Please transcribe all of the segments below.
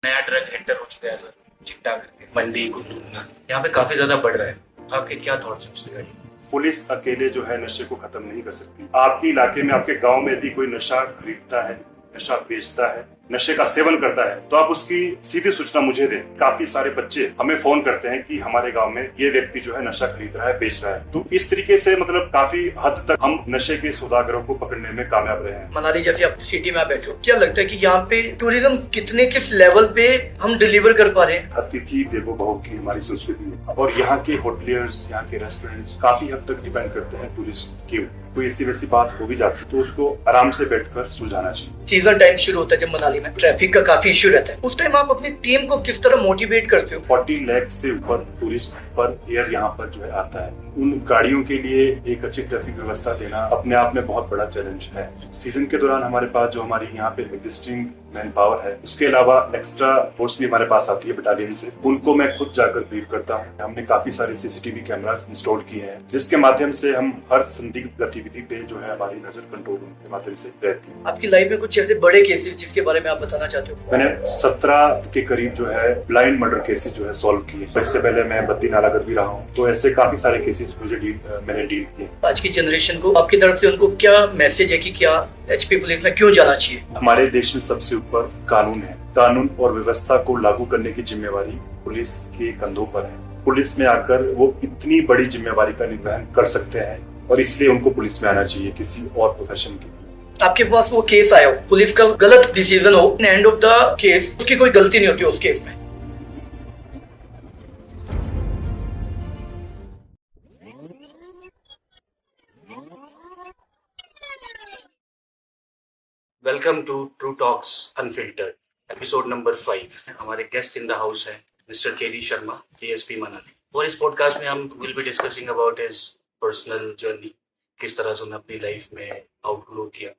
नया drug enter हो चुका है सर, चिट्टा करके मंडी गुल्लू यहाँ पे काफी ज्यादा बढ़ रहा है। आपके क्या थॉट्स हैं उसके रिगार्डिंग? पुलिस अकेले जो है नशे को खत्म नहीं कर सकती। आपके इलाके में, आपके गांव में यदि कोई नशा खरीदता है, नशा बेचता है, नशे का सेवन करता है, तो आप उसकी सीधी सूचना मुझे दें। काफी सारे बच्चे हमें फोन करते हैं कि हमारे गांव में ये व्यक्ति जो है नशा खरीद रहा है, बेच रहा है। तो इस तरीके से मतलब काफी हद तक हम नशे के सौदागरों को पकड़ने में कामयाब रहे हैं। मनाली जैसे आप सिटी में बैठे हो, क्या लगता है कि यहाँ पे टूरिज्म किस लेवल पे हम डिलीवर कर पा रहे हैं? अतिथि देवो भव की हमारी संस्कृति है और यहाँ के होटलियर्स, यहाँ के रेस्टोरेंट्स काफी हद तक डिपेंड करते हैं टूरिस्ट के। कोई ऐसी वैसी बात हो भी जाती है तो उसको आराम से बैठकर सुलझाना चाहिए। सीजन टाइम शुरू होता है जब मनाली में ट्रैफिक का काफी इश्यू रहता है, उस टाइम आप अपनी टीम को किस तरह मोटिवेट करते हो? 40 लाख से ऊपर टूरिस्ट पर ईयर यहाँ पर जो है आता है। उन गाड़ियों के लिए एक अच्छी ट्रैफिक व्यवस्था देना अपने आप में बहुत बड़ा चैलेंज है। सीजन के दौरान हमारे पास जो हमारी यहाँ पे एग्जिस्टिंग मैन पावर है, उसके अलावा एक्स्ट्रा फोर्स भी हमारे पास आती है बटालियन से, उनको मैं खुद जाकर ब्रीफ करता हूँ। हमने काफी सारे सीसीटीवी कैमरास इंस्टॉल किए हैं जिसके माध्यम से हम हर संदिग्ध गतिविधि पे जो है हमारी नजर कंट्रोल के माध्यम से रहती है। आपकी लाइफ में कुछ ऐसे बड़े केसेस जिसके बारे में आप बताना चाहते हो? मैंने 17 के करीब जो है ब्लाइंड मर्डर केसेस जो है सॉल्व किए। इससे पहले मैं बद्दी नालागढ़ भी रहा हूँ, तो ऐसे काफी सारे केसेस मैंने डील किए। आज की जनरेशन को आपकी तरफ से उनको क्या मैसेज है कि क्या एचपी पुलिस में क्यों जाना चाहिए? हमारे देश में सबसे ऊपर कानून है। कानून और व्यवस्था को लागू करने की जिम्मेवारी पुलिस के कंधों पर है। पुलिस में आकर वो इतनी बड़ी जिम्मेवारी का निर्वहन कर सकते हैं और इसलिए उनको पुलिस में आना चाहिए किसी और प्रोफेशन के। आपके पास वो केस आया हो, पुलिस का गलत डिसीजन हो, एंड ऑफ द केस उसकी कोई गलती नहीं होती उस केस में। Welcome to true talks unfiltered, episode number 5। हमारे गेस्ट इन द हाउस है mister KD Sharma, DSP Manali. और इस पॉडकास्ट में हम will be discussing about his personal journey, किस तरह से उन्होंने अपनी लाइफ में आउटग्रो किया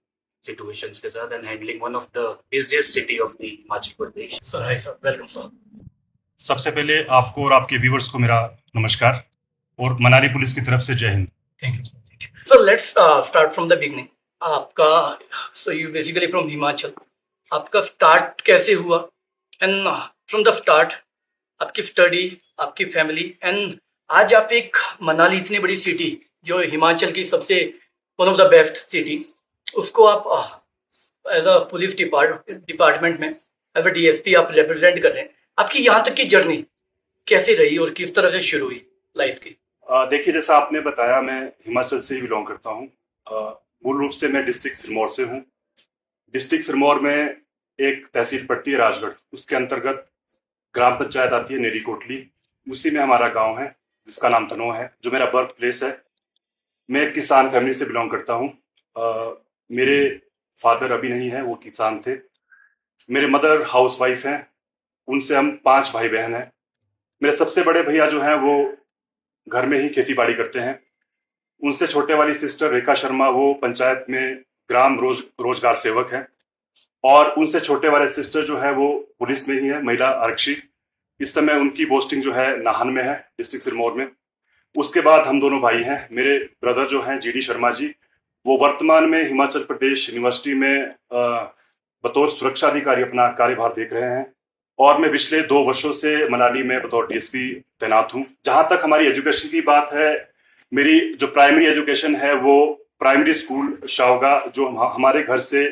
सिचुएशंस के साथ and handling one of the busiest city of the Himachal Pradesh. Sir hi sir, welcome sir. सबसे पहले आपको और आपके व्यूवर्स को मेरा नमस्कार और मनाली पुलिस की तरफ से जय हिंद। Thank you sir. So let's start from the beginning. आपका so you basically from Himachal, आपका स्टार्ट कैसे हुआ एंड फ्रॉम द स्टार्ट आपकी स्टडी, आपकी फैमिली, एंड आज आप एक मनाली इतनी बड़ी सिटी जो हिमाचल की सबसे one of the best city, उसको आप एज अ पुलिस डिपार्टमेंट में एज अ डीएसपी आप रिप्रेजेंट कर रहे हैं। आपकी यहाँ तक की जर्नी कैसे रही और किस तरह से शुरू हुई लाइफ की? देखिए, जैसा आपने बताया, मैं हिमाचल से ही बिलोंग करता हूँ। मूल रूप से मैं डिस्ट्रिक्ट सिरमौर से हूँ। डिस्ट्रिक्ट सिरमौर में एक तहसील पड़ती है राजगढ़, उसके अंतर्गत ग्राम पंचायत आती है नेरी कोटली, उसी में हमारा गांव है जिसका नाम तनों है, जो मेरा बर्थ प्लेस है। मैं एक किसान फैमिली से बिलोंग करता हूँ। मेरे फादर अभी नहीं है, वो किसान थे। मेरे मदर हाउसवाइफ हैं। उनसे हम 5 भाई बहन हैं। मेरे सबसे बड़े भैया जो हैं वो घर में ही खेती बाड़ी करते हैं। उनसे छोटे वाली सिस्टर रेखा शर्मा, वो पंचायत में ग्राम रोजगार सेवक है। और उनसे छोटे वाले सिस्टर जो है वो पुलिस में ही है, महिला आरक्षी। इस समय उनकी पोस्टिंग जो है नाहन में है, डिस्ट्रिक्ट सिरमौर में। उसके बाद हम दोनों भाई हैं। मेरे ब्रदर जो हैं जीडी शर्मा जी, वो वर्तमान में हिमाचल प्रदेश यूनिवर्सिटी में बतौर सुरक्षा अधिकारी अपना कार्यभार देख रहे हैं। और मैं पिछले 2 वर्षों से मनाली में बतौर डीएसपी तैनात हूँ। जहां तक हमारी एजुकेशन की बात है, मेरी जो प्राइमरी एजुकेशन है वो प्राइमरी स्कूल शावगा, जो हमारे घर से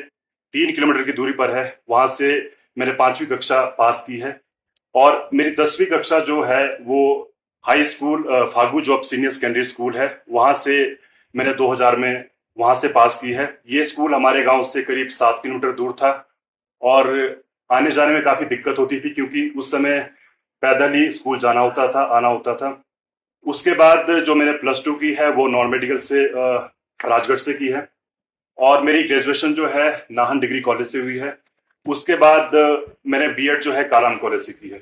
3 किलोमीटर की दूरी पर है, वहां से मैंने 5वीं कक्षा पास की है। और मेरी 10वीं कक्षा जो है वो हाई स्कूल फागू जो अब सीनियर सेकेंडरी स्कूल है, वहां से मैंने 2000 में वहां से पास की है। ये स्कूल हमारे गांव से करीब 7 किलोमीटर दूर था और आने जाने में काफी दिक्कत होती थी, क्योंकि उस समय पैदल ही स्कूल जाना होता था, आना होता था। उसके बाद जो मैंने +2 की है वो नॉन मेडिकल से राजगढ़ से की है। और मेरी ग्रेजुएशन जो है नाहन डिग्री कॉलेज से हुई है। उसके बाद मैंने बीएड जो है कालाम कॉलेज से की है।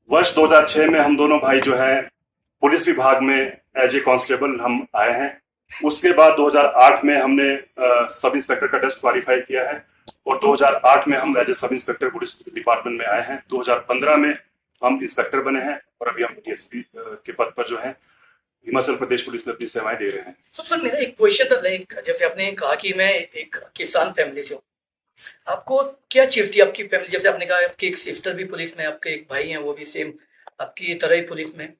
वर्ष 2006 में हम दोनों भाई जो है पुलिस विभाग में एज ए कांस्टेबल हम आए हैं। उसके बाद 2008 में हमने सब इंस्पेक्टर का टेस्ट क्वालिफाई किया है और 2008 में हम as a sub inspector police department में आए हैं। 2015 में हम इंस्पेक्टर बने हैं और अभी हम डीएसपी के पद पर जो है हिमाचल प्रदेश पुलिस में अपनी सेवाएं दे रहे हैं। तो सर मेरा एक क्वेश्चन था, लाइक जैसे आपने कहा कि मैं एक किसान फैमिली से हूँ, आपको क्या चीज थी आपकी फैमिली, जैसे आपने कहा आपकी एक सिस्टर भी पुलिस में, आपके एक भाई हैं वो भी सेम आपकी तरह ही पुलिस में,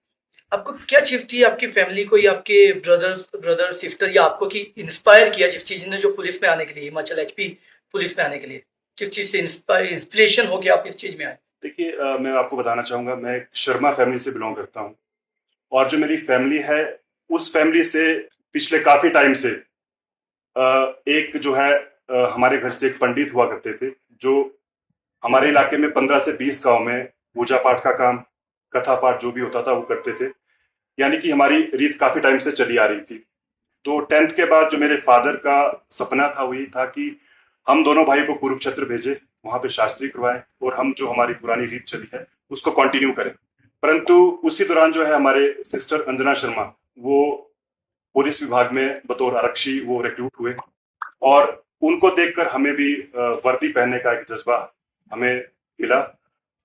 आपको क्या चीज थी आपकी फैमिली को या आपके ब्रदर सिस्टर या आपको कि इंस्पायर किया जिस चीज ने, जो पुलिस में आने के लिए, हिमाचल एचपी पुलिस में आने के लिए, किस चीज से इंस्पिरेशन हो गया आप इस चीज में आए? देखिए, मैं आपको बताना चाहूँगा, मैं एक शर्मा फैमिली से बिलोंग करता हूँ। और जो मेरी फैमिली है, उस फैमिली से पिछले काफ़ी टाइम से एक जो है, हमारे घर से एक पंडित हुआ करते थे, जो हमारे इलाके में 15 से 20 गाँव में पूजा पाठ का काम, कथा पाठ जो भी होता था वो करते थे। यानी कि हमारी रीत काफ़ी टाइम से चली आ रही थी। तो 10th के बाद जो मेरे फादर का सपना था वो ये था कि हम दोनों भाई को कुरुक्षेत्र भेजे, वहां पे शास्त्री करवाएं और हम जो हमारी पुरानी रीत चली है उसको कंटिन्यू करें। परंतु उसी दौरान जो है हमारे सिस्टर अंजना शर्मा, वो पुलिस विभाग में बतौर आरक्षी वो रिक्रूट हुए और उनको देखकर हमें भी वर्दी पहनने का एक जज्बा हमें मिला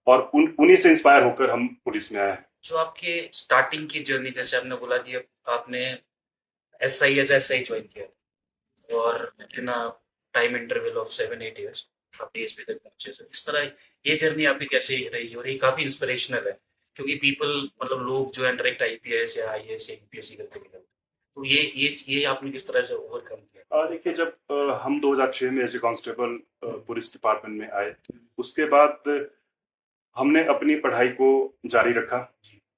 और उन्हीं से इंस्पायर होकर हम पुलिस में आए हैं। जो आपके स्टार्टिंग की जर्नी, जैसे आपने बोला कि आपने एस आई ज्वाइन किया और in time interval of 7-8 years आप डीएसपी तक पहुंचे। तो इस तरह ये जर्नी आपकी कैसे रही? और ये काफी इंस्पिरेशनल है, क्योंकि पीपल, मतलब लोग जो है डायरेक्ट आईपीएस या आईएएस या यूपीएससी करते निकलते हैं। तो ये आपने किस तरह से ओवरकम किया? देखिए, जब हम 2006 में as a constable police department में आए, उसके बाद हमने अपनी पढ़ाई को जारी रखा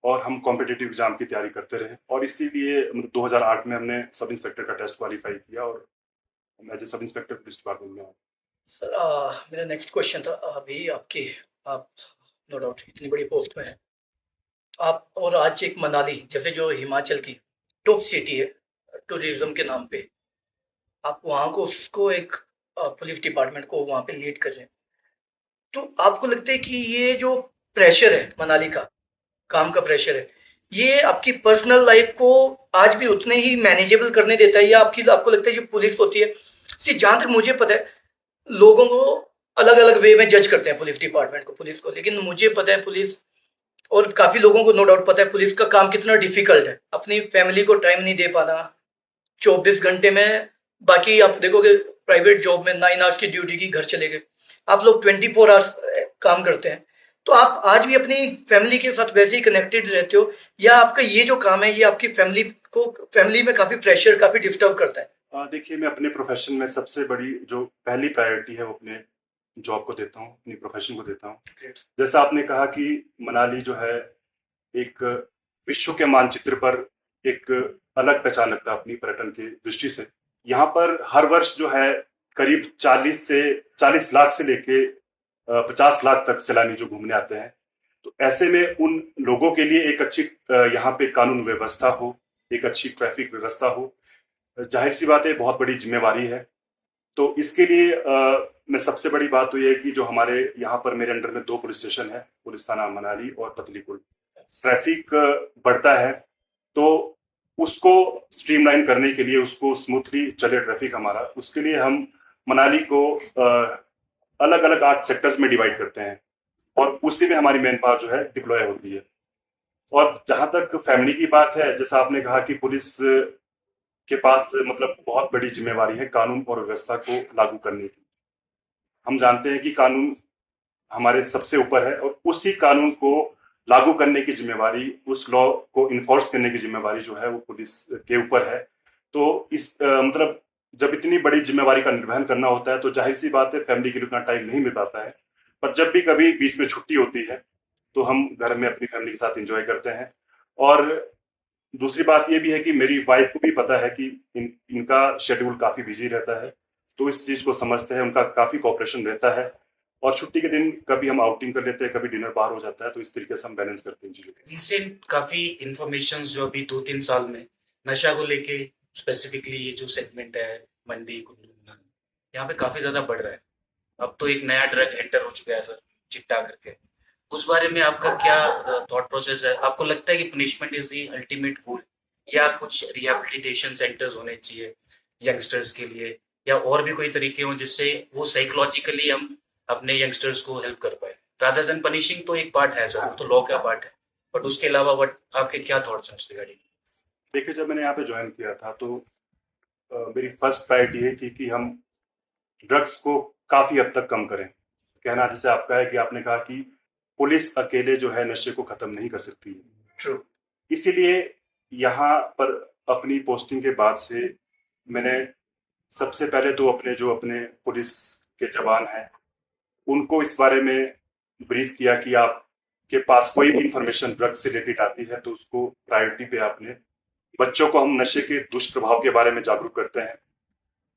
और हम कॉम्पिटिटिव एग्जाम की तैयारी करते रहे और इसीलिए 2008 में हमने सब इंस्पेक्टर का टेस्ट क्वालिफाई किया और हम as a sub inspector police department में आए। सर मेरा नेक्स्ट क्वेश्चन था, अभी आपकी, आप नो डाउट इतनी बड़ी पोस्ट में है आप, और आज एक मनाली जैसे जो हिमाचल की टॉप सिटी है टूरिज्म के नाम पे, आप वहाँ को उसको एक पुलिस डिपार्टमेंट को वहाँ पे लीड कर रहे हैं, तो आपको लगता है कि ये जो प्रेशर है मनाली का, काम का प्रेशर है, ये आपकी पर्सनल लाइफ को आज भी उतने ही मैनेजेबल करने देता है, या आपको लगता है जो पुलिस होती है, सी जहाँ तक मुझे पता है लोगों को अलग अलग वे में जज करते हैं पुलिस डिपार्टमेंट को, पुलिस को, लेकिन मुझे पता है पुलिस, और काफी लोगों को नो डाउट पता है पुलिस का काम कितना डिफिकल्ट है, अपनी फैमिली को टाइम नहीं दे पाना 24 घंटे में। बाकी आप देखोगे प्राइवेट जॉब में 9 hours की ड्यूटी की, घर चले गए, आप लोग 24 hours काम करते हैं, तो आप आज भी अपनी फैमिली के साथ वैसे ही कनेक्टेड रहते हो, या आपका ये जो काम है ये आपकी फैमिली में काफी प्रेशर, काफी डिस्टर्ब करता है? देखिए, मैं अपने प्रोफेशन में सबसे बड़ी जो पहली प्रायोरिटी है वो अपने जॉब को देता हूँ, अपनी प्रोफेशन को देता हूँ। जैसा आपने कहा कि मनाली जो है एक विश्व के मानचित्र पर एक अलग पहचान रखता है अपनी पर्यटन की दृष्टि से। यहाँ पर हर वर्ष जो है करीब 40 लाख से लेके 50 लाख तक सैलानी जो घूमने आते हैं। तो ऐसे में उन लोगों के लिए एक अच्छी यहाँ पे कानून व्यवस्था हो, एक अच्छी ट्रैफिक व्यवस्था हो, जाहिर सी बात है बहुत बड़ी जिम्मेवारी है। तो इसके लिए मैं सबसे बड़ी बात तो ये है कि जो हमारे यहाँ पर मेरे अंडर में 2 पुलिस स्टेशन है, पुलिस थाना मनाली और पतलीकुल। ट्रैफिक बढ़ता है तो उसको स्ट्रीमलाइन करने के लिए, उसको स्मूथली चले ट्रैफिक हमारा, उसके लिए हम मनाली को अलग अलग 8 सेक्टर्स में डिवाइड करते हैं और उसी में हमारी मैन पावर जो है डिप्लॉय होती है। और जहां तक फैमिली की बात है, जैसा आपने कहा कि पुलिस के पास मतलब बहुत बड़ी जिम्मेवारी है कानून और व्यवस्था को लागू करने की। हम जानते हैं कि कानून हमारे सबसे ऊपर है और उसी कानून को लागू करने की जिम्मेवारी, उस लॉ को इन्फोर्स करने की जिम्मेवारी जो है वो पुलिस के ऊपर है। तो इस मतलब जब इतनी बड़ी जिम्मेवारी का निर्वहन करना होता है तो जाहिर सी बात है फैमिली के लिए उतना टाइम नहीं मिल पाता है। पर जब भी कभी बीच में छुट्टी होती है तो हम घर में अपनी फैमिली के साथ एंजॉय करते हैं। और दूसरी बात ये भी है कि मेरी वाइफ को भी पता है कि इनका शेड्यूल काफी बिजी रहता है, तो इस चीज को समझते हैं, उनका काफी कोऑपरेशन रहता है और छुट्टी के दिन कभी हम आउटिंग कर लेते हैं, कभी डिनर बाहर हो जाता है, तो इस तरीके से हम बैलेंस करते हैं चीजों को। रिसेंट काफी इंफॉर्मेशन जो अभी 2-3 साल में नशा को लेके, स्पेसिफिकली ये जो सेगमेंट है मंडी कुल्लू मनाली, यहाँ पे काफी ज्यादा बढ़ रहा है। अब तो एक नया ड्रग एंटर हो चुका है सर, चिट्टा करके। उस बारे में आपका क्या थॉट प्रोसेस है? आपको लगता है कि punishment is the ultimate goal, या कुछ रिहैबिलिटेशन सेंटर्स होने चाहिए यंगस्टर्स के लिए, या और भी कोई तरीके हों जिससे वो साइकोलॉजिकली हम अपने यंगस्टर्स को हेल्प कर पाए, रादर देन पनिशिंग? तो एक पार्ट है सर, वो तो लॉ का पार्ट है, बट उसके अलावा बट आपके क्या थॉट्स हैं उस रिगार्डिंग? देखिए, जब मैंने यहाँ पे ज्वाइन किया था तो मेरी फर्स्ट प्रायोरिटी ये थी कि हम ड्रग्स को काफी हद तक कम करें। कहना जैसे आपका है कि आपने कहा कि पुलिस अकेले जो है नशे को खत्म नहीं कर सकती है, ट्रू। इसीलिए यहाँ पर अपनी पोस्टिंग के बाद से मैंने सबसे पहले तो अपने पुलिस के जवान हैं उनको इस बारे में ब्रीफ किया कि आपके पास कोई भी इंफॉर्मेशन ड्रग से रिलेटेड आती है तो उसको प्रायोरिटी पे आपने। बच्चों को हम नशे के दुष्प्रभाव के बारे में जागरूक करते हैं,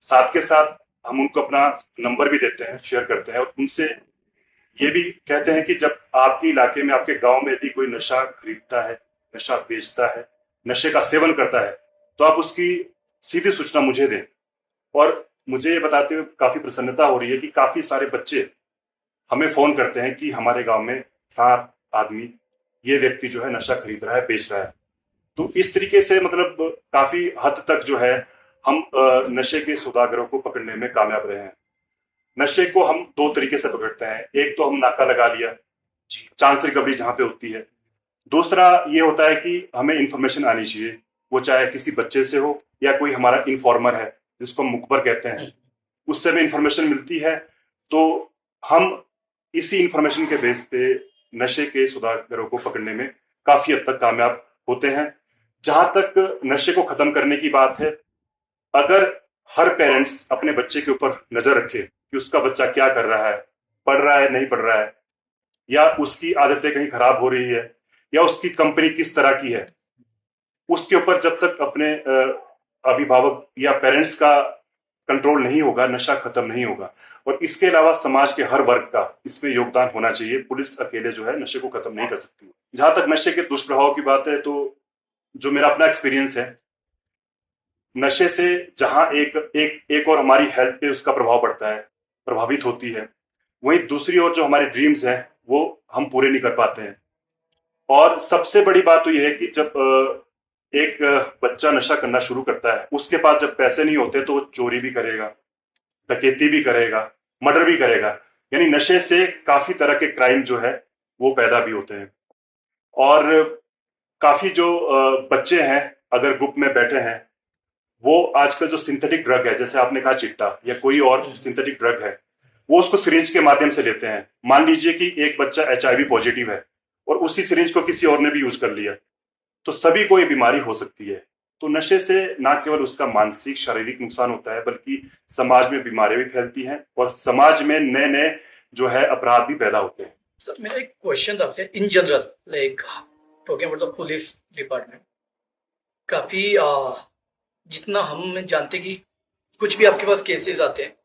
साथ के साथ हम उनको अपना नंबर भी देते हैं, शेयर करते हैं और उनसे ये भी कहते हैं कि जब आपके इलाके में, आपके गांव में यदि कोई नशा खरीदता है, नशा बेचता है, नशे का सेवन करता है, तो आप उसकी सीधी सूचना मुझे दें। और मुझे ये बताते हुए काफी प्रसन्नता हो रही है कि काफी सारे बच्चे हमें फोन करते हैं कि हमारे गांव में 7 आदमी, ये व्यक्ति जो है नशा खरीद रहा है, बेच रहा है। तो इस तरीके से मतलब काफी हद तक जो है हम नशे के सौदागरों को पकड़ने में कामयाब रहे हैं। नशे को हम 2 तरीके से पकड़ते हैं, एक तो हम नाका लगा लिया, चांस रिकवरी जहां पे होती है। दूसरा ये होता है कि हमें इंफॉर्मेशन आनी चाहिए, वो चाहे किसी बच्चे से हो या कोई हमारा इन्फॉर्मर है जिसको हम मुखबर कहते हैं, उससे हमें इंफॉर्मेशन मिलती है तो हम इसी इंफॉर्मेशन के बेस पे नशे के सौदागरों को पकड़ने में काफी हद तक कामयाब होते हैं। जहां तक नशे को खत्म करने की बात है, अगर हर पेरेंट्स अपने बच्चे के ऊपर नजर रखे कि उसका बच्चा क्या कर रहा है, पढ़ रहा है नहीं पढ़ रहा है, या उसकी आदतें कहीं खराब हो रही है, या उसकी कंपनी किस तरह की है, उसके ऊपर जब तक अपने अभिभावक या पेरेंट्स का कंट्रोल नहीं होगा, नशा खत्म नहीं होगा। और इसके अलावा समाज के हर वर्ग का इसमें योगदान होना चाहिए। पुलिस अकेले जो है नशे को खत्म नहीं कर सकती। जहां तक नशे के दुष्प्रभाव की बात है, तो जो मेरा अपना एक्सपीरियंस है, नशे से जहां एक और हमारी हेल्थ पे उसका प्रभाव पड़ता है, प्रभावित होती है, वहीं दूसरी ओर जो हमारे ड्रीम्स हैं वो हम पूरे नहीं कर पाते हैं। और सबसे बड़ी बात तो ये है कि जब एक बच्चा नशा करना शुरू करता है, उसके पास जब पैसे नहीं होते तो वो चोरी भी करेगा, डकैती भी करेगा, मर्डर भी करेगा। यानी नशे से काफी तरह के क्राइम जो है वो पैदा भी होते हैं। और काफी जो बच्चे हैं अगर ग्रुप में बैठे हैं, वो आजकल जो सिंथेटिक ड्रग है, जैसे आपने कहा चिट्टा या कोई और सिंथेटिक ड्रग है, वो उसको सिरिंज के माध्यम से लेते हैं। मान लीजिए कि एक बच्चा HIV पॉजिटिव है और उसी सिरिंज को किसी और ने भी यूज कर लिया, तो सभी को ये बीमारी हो सकती है। तो नशे से ना केवल उसका मानसिक शारीरिक नुकसान होता है, बल्कि समाज में बीमारियां भी फैलती हैं और समाज में नए नए जो है अपराध भी पैदा होते हैं। सर मेरा एक क्वेश्चन आपसे in general, like talking about the police department, काफी जितना हम जानते कि कुछ भी आपके पास केसेस आते हैं,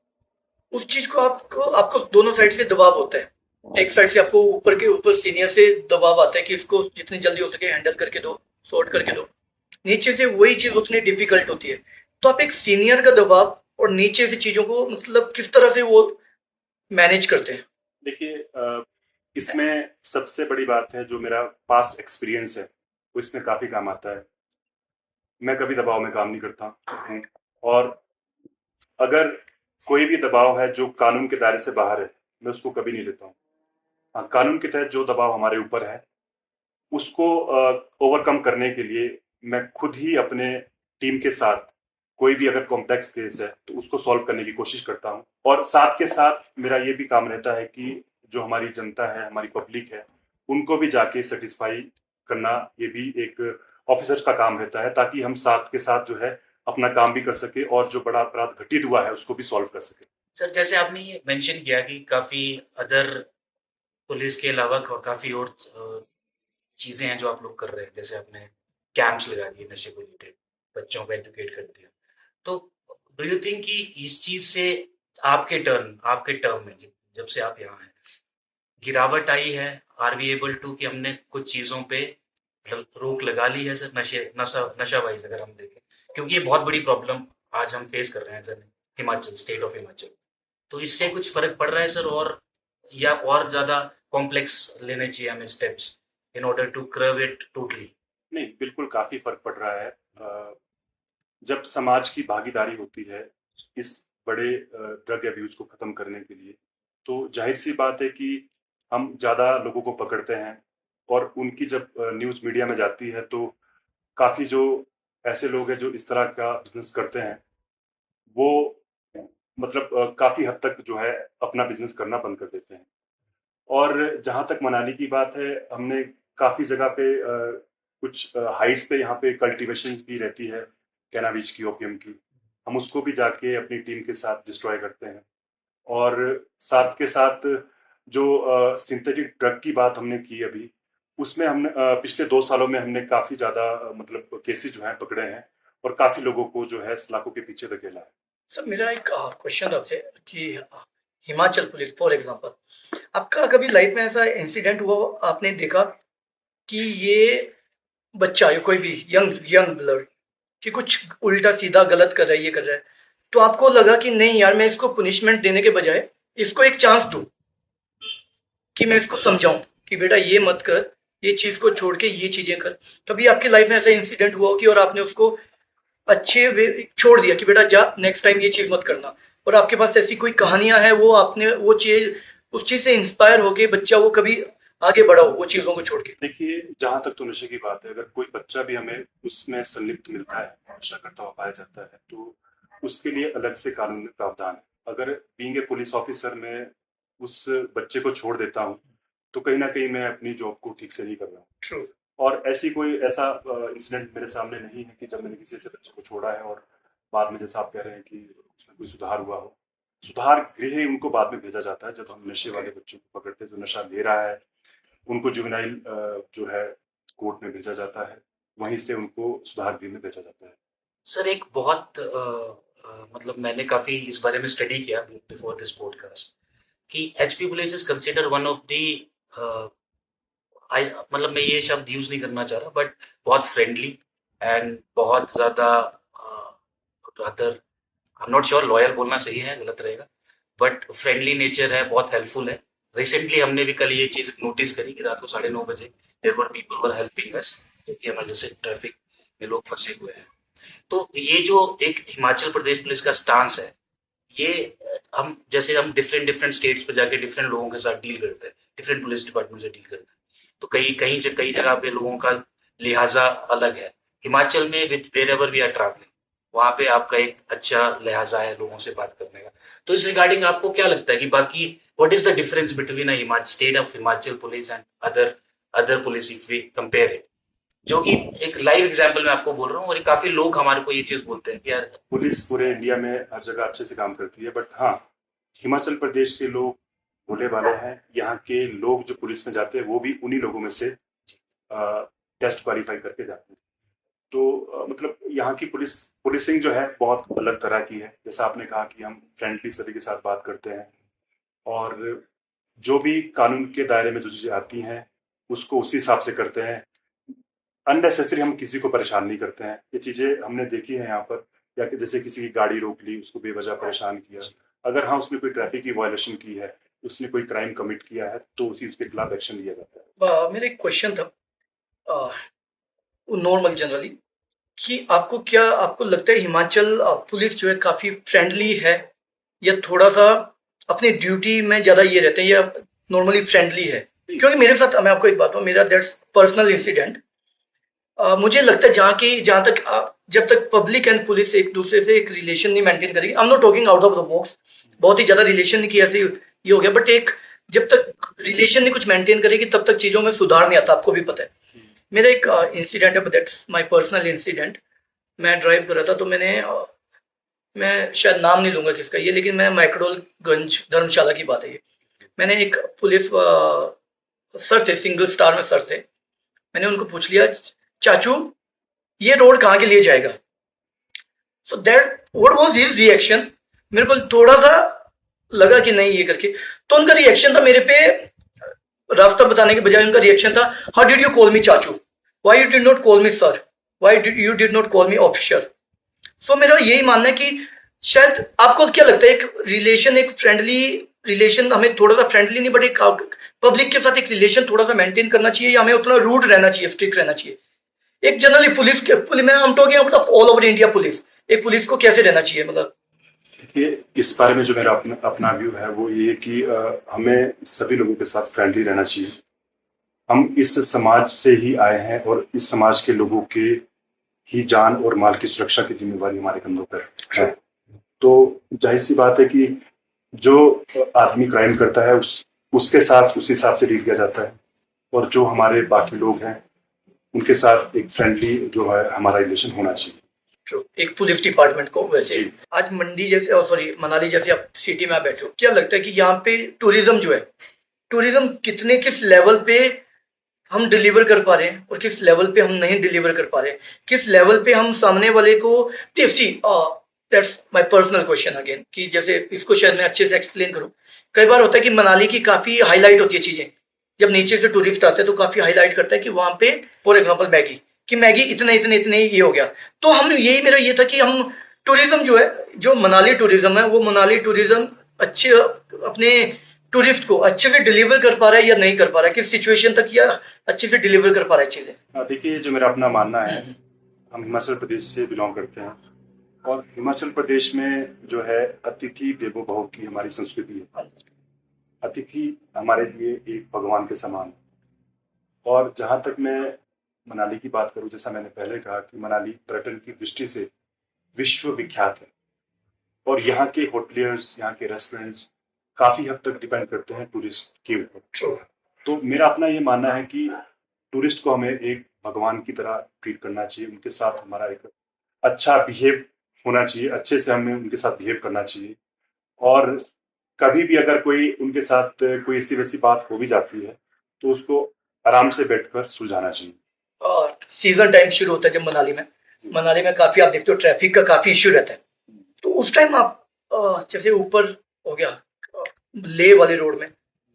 उस चीज को आपको आपको दोनों साइड से दबाव होता है। एक साइड से आपको ऊपर के ऊपर सीनियर से दबाव आता है कि इसको जितनी जल्दी हो सके हैंडल करके दो, सॉर्ट करके दो। नीचे से वही चीज उतनी डिफिकल्ट होती है। तो आप एक सीनियर का दबाव और नीचे से चीजों को मतलब किस तरह से वो मैनेज करते हैं? देखिए, इसमें सबसे बड़ी बात है, जो मेरा पास्ट एक्सपीरियंस है वो इसमें काफी काम आता है। मैं कभी दबाव में काम नहीं करता हूँ, और अगर कोई भी दबाव है जो कानून के दायरे से बाहर है, मैं उसको कभी नहीं लेता हूँ। हाँ, कानून के तहत जो दबाव हमारे ऊपर है उसको ओवरकम करने के लिए मैं खुद ही अपने टीम के साथ कोई भी अगर कॉम्प्लेक्स केस है तो उसको सॉल्व करने की कोशिश करता हूँ। और साथ के साथ मेरा ये भी काम रहता है कि जो हमारी जनता है, हमारी पब्लिक है, उनको भी जाके सेटिस्फाई करना, ये भी एक ऑफिसर का काम रहता है, ताकि हम साथ के साथ जो है अपना काम भी कर सके और जो बड़ा अपराध घटित हुआ है उसको भी सॉल्व कर सके। सर जैसे आपने ये मेंशन किया कि काफी अदर पुलिस के अलावा काफी और चीजें हैं जो आप लोग कर रहे हैं, जैसे आपने कैंप्स लगा दिए नशे को रिलेटेड, बच्चों को एजुकेट कर दिया। तो डू यू थिंक कि इस चीज से आपके टर्म में जब से आप यहाँ हैं गिरावट आई है? आर वी एबल टू कि हमने कुछ चीजों पे रोक लगा ली है सर, नशा वाइज अगर हम देखें, क्योंकि ये बहुत बड़ी प्रॉब्लम आज हम फेस कर रहे हैं sir, Himachal, state of Himachal. तो इससे कुछ फर्क पड़ रहा है सर, और या और ज्यादा कॉम्प्लेक्स लेने चाहिए हमें steps in order to curb it totally? नहीं, बिल्कुल काफी फर्क पड़ रहा है। जब समाज की भागीदारी होती है इस बड़े ड्रग अब्यूज को खत्म करने के लिए, तो जाहिर सी बात है कि हम ज्यादा लोगों को पकड़ते हैं, और उनकी जब न्यूज मीडिया में जाती है तो काफी जो ऐसे लोग हैं जो इस तरह का बिजनेस करते हैं, वो मतलब काफ़ी हद तक जो है अपना बिजनेस करना बंद कर देते हैं। और जहाँ तक मनाली की बात है, हमने काफ़ी जगह पे कुछ हाइट्स पे यहाँ पे कल्टीवेशन भी रहती है कैनाबिस की, ओपियम की। हम उसको भी जाके अपनी टीम के साथ डिस्ट्रॉय करते हैं। और साथ के साथ जो सिंथेटिक ड्रग की बात हमने की अभी, उसमें हमने पिछले 2 सालों में हमने काफ़ी ज़्यादा मतलब केसेस जो हैं पकड़े हैं और काफ़ी लोगों को जो है सलाखों के पीछे धकेला है। सर मेरा एक क्वेश्चन था आपसे कि हिमाचल पुलिस फॉर एग्जांपल, आपका कभी लाइफ में ऐसा इंसिडेंट हुआ, आपने देखा कि ये बच्चा या कोई भी यंग यंग ब्लड कि कुछ उल्टा सीधा गलत कर रहा है, ये कर रहा है, तो आपको लगा कि नहीं यार, मैं इसको पनिशमेंट देने के बजाय इसको एक चांस दूं, कि मैं इसको समझाऊं कि बेटा ये मत कर, ये चीज को छोड़ के ये चीजें कर। कभी आपकी लाइफ में ऐसा इंसिडेंट हुआ हो कि और आपने उसको अच्छे वे छोड़ दिया कि बेटा जा, नेक्स्ट टाइम ये चीज मत करना, और आपके पास ऐसी कोई कहानियां हैं, वो आपने वो चीज उस चीज से इंस्पायर होके बच्चा वो कभी आगे बढ़ा हो वो चीजों को छोड़ के? देखिए, जहाँ तक तो नशे की बात है, अगर कोई बच्चा भी हमें उसमें संलिप्त मिलता है, नशा करता हुआ पाया जाता है, तो उसके लिए अलग से कानून में प्रावधान है। अगर बीइंग ए पुलिस ऑफिसर मैं उस बच्चे को छोड़ देता हूँ, तो कहीं ना कहीं मैं अपनी जॉब को ठीक से नहीं कर रहा हूँ। ट्रू। और ऐसी कोई ऐसा इंसिडेंट मेरे सामने नहीं है कि जब मैंने किसी ऐसे बच्चे को छोड़ा है और बाद में, जैसा आप कह रहे हैं, कि उसमें कोई सुधार हुआ हो। सुधार गृह ही उनको बाद में भेजा जाता है जब हम नशे वाले बच्चों को पकड़ते हैं जो नशा ले रहा है। उनको जुवेनाइल जो है कोर्ट में भेजा जाता है, वहीं से उनको सुधार गृह में भेजा जाता है। सर एक बहुत मतलब मैंने काफी इस बारे में स्टडी किया बिफोर दिस पॉडकास्ट कि HP police is consider one of the I, मतलब मैं ये शब्द यूज नहीं करना चाह रहा, बट बहुत फ्रेंडली एंड बहुत ज्यादा other, I am not sure loyal बोलना सही है गलत रहेगा, बट फ्रेंडली नेचर है, बहुत हेल्पफुल है। रिसेंटली हमने भी कल ये चीज नोटिस करी कि रात को 9:30 बजे there were people were helping us, क्योंकि हमारे जैसे ट्रैफिक में लोग फंसे हुए हैं। तो ये जो एक हिमाचल प्रदेश पुलिस का स्टांस है, ये हम जैसे हम डिफरेंट डिफरेंट स्टेट्स पे जाके डिफरेंट लोगों के साथ डील करते हैं, डिफरेंट पुलिस डिपार्टमेंट से डील करते हैं, तो कहीं कहीं से कई जगह पे लोगों का लिहाजा अलग है। हिमाचल में with wherever we are travelling, वहां पे आपका एक अच्छा लिहाजा है लोगों से बात करने का। तो इस रिगार्डिंग आपको क्या लगता है कि बाकी what is the difference between a Himachal state of Himachal police and other other police if we compare it, जो कि एक लाइव एग्जांपल मैं आपको बोल रहा हूँ, और काफी लोग हमारे को ये चीज बोलते हैं कि यार पुलिस पूरे इंडिया में हर जगह अच्छे से काम करती है, बट हाँ, हिमाचल प्रदेश के लोग भोले वाले हैं। यहाँ के लोग जो पुलिस में जाते हैं वो भी उन्हीं लोगों में से टेस्ट क्वालिफाई करके जाते हैं। तो मतलब यहाँ की पुलिसिंग जो है बहुत अलग तरह की है। जैसा आपने कहा कि हम फ्रेंडली सभी के साथ बात करते हैं, और जो भी कानून के दायरे में जो चीजें आती हैं उसको उसी हिसाब से करते हैं। अननेसेसरी हम किसी को परेशान नहीं करते हैं। ये चीजें हमने देखी है यहाँ पर, या कि जैसे किसी की गाड़ी रोक ली, उसको बेवजह परेशान किया, अगर हाँ उसने कोई ट्रैफिक की वायलेशन की है, उसने कोई क्राइम कमिट किया है, तो उसी उसके खिलाफ एक्शन लिया जाता है। मेरा एक क्वेश्चन था नॉर्मल जनरली, कि आपको क्या आपको लगता है हिमाचल पुलिस जो है काफी फ्रेंडली है, या थोड़ा सा अपनी ड्यूटी में ज्यादा ये रहते हैं, या नॉर्मली फ्रेंडली है? क्योंकि मेरे साथ, मैं आपको एक बात बताऊं, मेरा दैट्स पर्सनल इंसिडेंट। मुझे लगता है जहाँ तक जब तक पब्लिक एंड पुलिस एक दूसरे से एक रिलेशन नहीं मेंटेन करेगी, I am not talking out of the box, बहुत ही ज्यादा रिलेशन नहीं किया ऐसे ये हो गया, बट एक जब तक रिलेशन नहीं कुछ मेंटेन करेगी तब तक चीजों में सुधार नहीं आता, आपको भी पता है। मेरा एक इंसिडेंट है, दैट्स माय पर्सनल इंसिडेंट। मैं ड्राइव कर रहा था, तो मैं शायद नाम नहीं लूंगा किसका ये, लेकिन मैं मैकडोलगंज धर्मशाला की बात है ये। मैंने एक पुलिस सर थे, सिंगल स्टार में सर थे, मैंने उनको पूछ लिया, चाचू ये रोड कहाँ के लिए जाएगा? So that what was his reaction, मेरे को थोड़ा सा लगा कि नहीं ये करके, तो उनका रिएक्शन था मेरे पे, रास्ता बताने के बजाय उनका रिएक्शन था, how did you call me चाचू, why you did not call me sir, why you did not call me officer. So मेरा यही मानना है कि शायद आपको क्या लगता है, एक रिलेशन, एक फ्रेंडली रिलेशन, हमें थोड़ा सा फ्रेंडली नहीं बट एक पब्लिक के साथ एक रिलेशन थोड़ा सा मेंटेन करना चाहिए, या हमें उतना रूड रहना चाहिए, स्ट्रिक्ट रहना चाहिए? एक जनरली पुलिस में हम talking about all over India police, एक पुलिस को कैसे रहना चाहिए, मतलब? देखिए, इस बारे में जो मेरा अपना व्यू है वो ये कि हमें सभी लोगों के साथ फ्रेंडली रहना चाहिए। हम इस समाज से ही आए हैं, और इस समाज के लोगों के ही जान और माल की सुरक्षा की जिम्मेवारी हमारे कंधों पर है। तो जाहिर सी बात है कि जो आदमी क्राइम करता है उसके साथ उस हिसाब से डील किया जाता है, और जो हमारे बाकी लोग हैं उनके साथ एक फ्रेंडली जो है हमारा रिलेशन होना चाहिए। True. एक पुलिस डिपार्टमेंट को वैसे जी। आज मंडी जैसे सॉरी मनाली जैसे आप सिटी में आप बैठे हो, क्या लगता है कि यहाँ पे टूरिज्म जो है, टूरिज्म किस लेवल पे हम डिलीवर कर पा रहे हैं और किस लेवल पे हम नहीं डिलीवर कर पा रहे हैं, किस लेवल पे हम सामने वाले को see that's my personal question again, कि जैसे इसको शायद मैं अच्छे से एक्सप्लेन करूं। कई बार होता है कि मनाली की काफी हाईलाइट होती है चीजें, जब नीचे से टूरिस्ट आते हैं तो काफी हाईलाइट करता है कि वहां पे फॉर एग्जांपल मैगी, कि मैगी इतने इतने इतने ये हो गया। तो हम यही मेरा ये था कि हम टूरिज्म जो है, जो मनाली टूरिज्म है, वो मनाली टूरिज्म अच्छे अपने टूरिस्ट को अच्छे से डिलीवर कर पा रहा है या नहीं कर पा रहा है, किस सिचुएशन तक या अच्छे से डिलीवर कर पा रहा है चीजें। देखिए, जो मेरा अपना मानना है, हम हिमाचल प्रदेश से बिलोंग करते हैं, और हिमाचल प्रदेश में जो है अतिथि देवो भव की हमारी संस्कृति है। अतिथि हमारे लिए एक भगवान के समान है। और जहाँ तक मैं मनाली की बात करूँ, जैसा मैंने पहले कहा कि मनाली पर्यटन की दृष्टि से विश्व विख्यात है, और यहाँ के होटलियर्स, यहाँ के रेस्टोरेंट्स काफी हद तक डिपेंड करते हैं टूरिस्ट के ऊपर। तो मेरा अपना ये मानना है कि टूरिस्ट को हमें एक भगवान की तरह ट्रीट करना चाहिए, उनके साथ हमारा एक अच्छा बिहेव होना चाहिए, अच्छे से हमें उनके साथ बिहेव करना चाहिए। और कभी भी अगर कोई उनके साथ कोई ऐसी वैसी बात हो भी जाती है तो उसको आराम से बैठकर सुलझाना चाहिए। और सीजन टाइम शुरू होता है जब मनाली में काफी आप देखते हो ट्रैफिक का काफी इश्यू रहता है, तो उस टाइम आप जैसे ऊपर हो गया ले वाले रोड में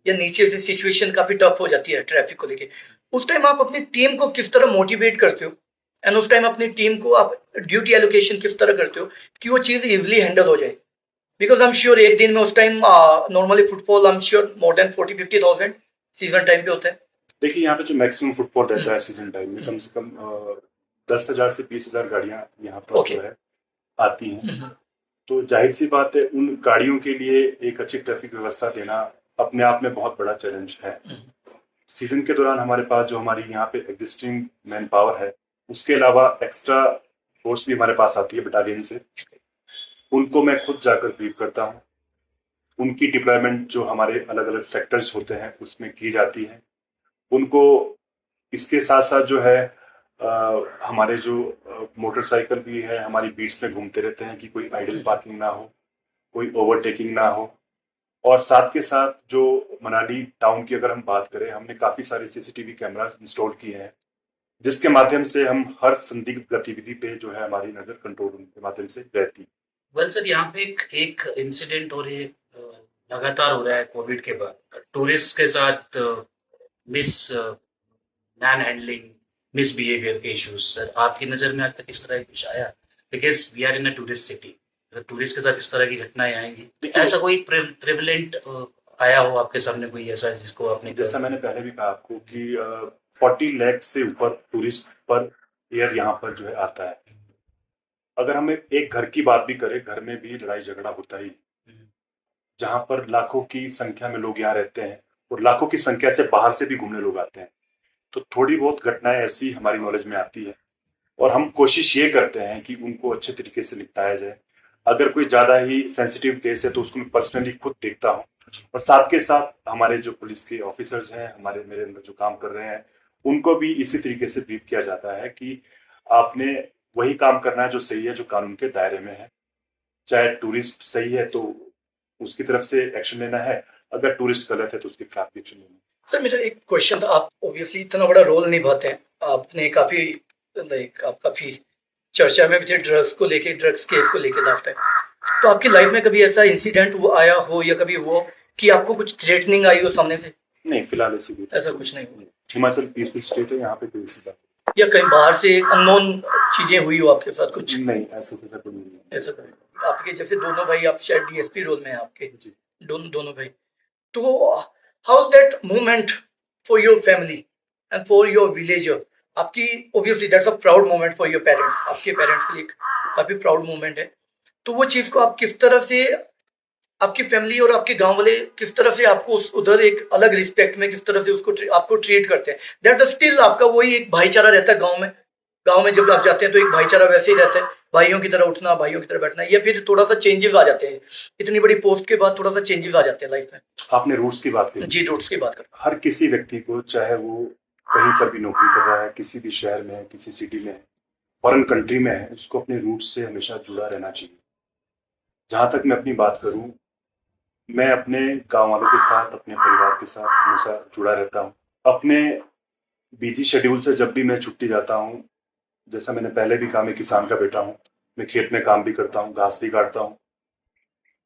या नीचे से सिचुएशन काफी टफ हो जाती है ट्रैफिक को लेके, उस टाइम आप अपनी टीम को किस तरह मोटिवेट करते हो, एंड उस टाइम अपनी टीम को आप ड्यूटी एलोकेशन किस तरह करते हो कि वो चीज इजिली हैंडल हो जाए। बिकॉज आई एम श्योर एक दिन में उस time normally footfall I am sure more than 40-50,000 season time पे होता है। देखिए, यहाँ पे जो मैक्सिमम फुटफॉल रहता है सीजन टाइम में, कम से कम 10,000 से 20,000 गाड़ियाँ यहाँ पर Okay. जो है आती हैं। तो जाहिर सी बात है, उन गाड़ियों के लिए एक अच्छी ट्रैफिक व्यवस्था देना अपने आप में बहुत बड़ा चैलेंज है। सीजन के दौरान हमारे पास जो हमारी यहाँ पे एग्जिस्टिंग मैन पावर है, उसके अलावा एक्स्ट्रा फोर्स भी हमारे पास आती है बटालियन से, उनको मैं खुद जाकर ब्रीफ करता हूँ। उनकी डिप्लॉयमेंट जो हमारे अलग अलग सेक्टर्स होते हैं उसमें की जाती है। उनको इसके साथ साथ जो है हमारे जो मोटरसाइकिल भी है हमारी बीट्स में घूमते रहते हैं कि कोई आइडल पार्किंग ना हो, कोई ओवरटेकिंग ना हो। और साथ के साथ जो मनाली टाउन की अगर हम बात करें, हमने काफी सारे सीसीटीवी कैमरास इंस्टॉल किए हैं, जिसके माध्यम से हम हर संदिग्ध गतिविधि पे जो है हमारी नजर कंट्रोल रूम के माध्यम से रहती है। वेल सर, यहाँ पे एक इंसिडेंट और ये लगातार हो रहा है कोविड के बाद, टूरिस्ट के साथ मिस मैन हैंडलिंग, मिसबिहेवियर के इश्यूज। सर, आपकी नजर में आज तक इस तरह का कुछ आया? Because we are in a tourist city, अगर टूरिस्ट के साथ इस तरह की घटनाएं आएंगी, ऐसा कोई प्रेवलेंट आया हो आपके सामने कोई ऐसा जिसको आपने? जैसा मैंने पहले भी कहा आपको कि 40 लाख से ऊपर टूरिस्ट पर ईयर यहाँ पर जो है आता है। अगर हम एक घर की बात भी करें, घर में भी लड़ाई झगड़ा होता ही, जहाँ पर लाखों की संख्या में लोग यहाँ रहते हैं और लाखों की संख्या से बाहर से भी घूमने लोग आते हैं, तो थोड़ी बहुत घटनाएं ऐसी हमारी नॉलेज में आती है, और हम कोशिश ये करते हैं कि उनको अच्छे तरीके से निपटाया जाए। अगर कोई ज्यादा ही सेंसिटिव केस है तो उसको मैं पर्सनली खुद देखता हूँ, और साथ के साथ हमारे जो पुलिस के ऑफिसर्स हैं, हमारे मेरे अंदर जो काम कर रहे हैं, उनको भी इसी तरीके से ब्रीफ किया जाता है कि आपने वही काम करना है जो सही है, जो कानून के दायरे में है। चाहे टूरिस्ट सही है तो उसकी तरफ से एक्शन लेना है, अगर टूरिस्ट गलत है तो उसके खिलाफ एक्शन लेना है। सर, मेरा एक क्वेश्चन था, आप ऑब्वियसली इतना बड़ा रोल निभाते हैं, आपने काफी आप काफी चर्चा में भी थे ड्रग्स को लेके, ड्रग्स केस को लेके लास्ट टाइम, तो आपकी लाइफ में कभी ऐसा इंसिडेंट वो आया हो या कभी वो कि आपको कुछ थ्रेटनिंग आई हो सामने से? नहीं, फिलहाल ऐसा कुछ नहीं हुआ। हिमाचल पीसफुल स्टेट है, यहाँ पे कोई सी बात या कहीं बाहर से अननोन चीजें हुई हो आपके साथ कुछ? नहीं, ऐसा कोई नहीं है। ऐसा कोई आपके जैसे दोनों भाई, आप शायद डीएसपी रोल में हैं आपके दोनों भाई, तो how that moment for your family and for your villager? आपकी obviously that's a proud moment for your parents, आपके पेरेंट्स के लिए काफी प्राउड मोमेंट है। तो वो चीज को आप किस तरह से, आपकी फैमिली और आपके गांव वाले किस तरह से आपको उधर एक अलग रिस्पेक्ट में किस तरह से उसको आपको ट्रीट करते हैं? दैट स्टिल आपका वही एक भाईचारा रहता है गांव में जब आप जाते हैं तो एक भाईचारा वैसे ही रहता है, भाइयों की तरह उठना, भाइयों की तरह बैठना, या फिर थोड़ा सा चेंजेस आ जाते हैं इतनी बड़ी पोस्ट के बाद, थोड़ा सा चेंजेस आ जाते हैं लाइफ में? आपने रूट्स की बात की। जी, रूट्स की बात कर। हर किसी व्यक्ति को, चाहे वो कहीं पर भी नौकरी कर रहा है, किसी भी शहर में है, किसी सिटी में है, फॉरेन कंट्री में है, उसको अपने रूट्स से हमेशा जुड़ा रहना चाहिए। जहाँ तक मैं अपनी बात करूँ, मैं अपने गाँव वालों के साथ, अपने परिवार के साथ हमेशा जुड़ा रहता हूँ। अपने बिजी शेड्यूल से जब भी मैं छुट्टी जाता हूँ, जैसा मैंने पहले भी कहा, मैं किसान का बेटा हूँ। मैं खेत में काम भी करता हूँ, घास भी काटता हूँ,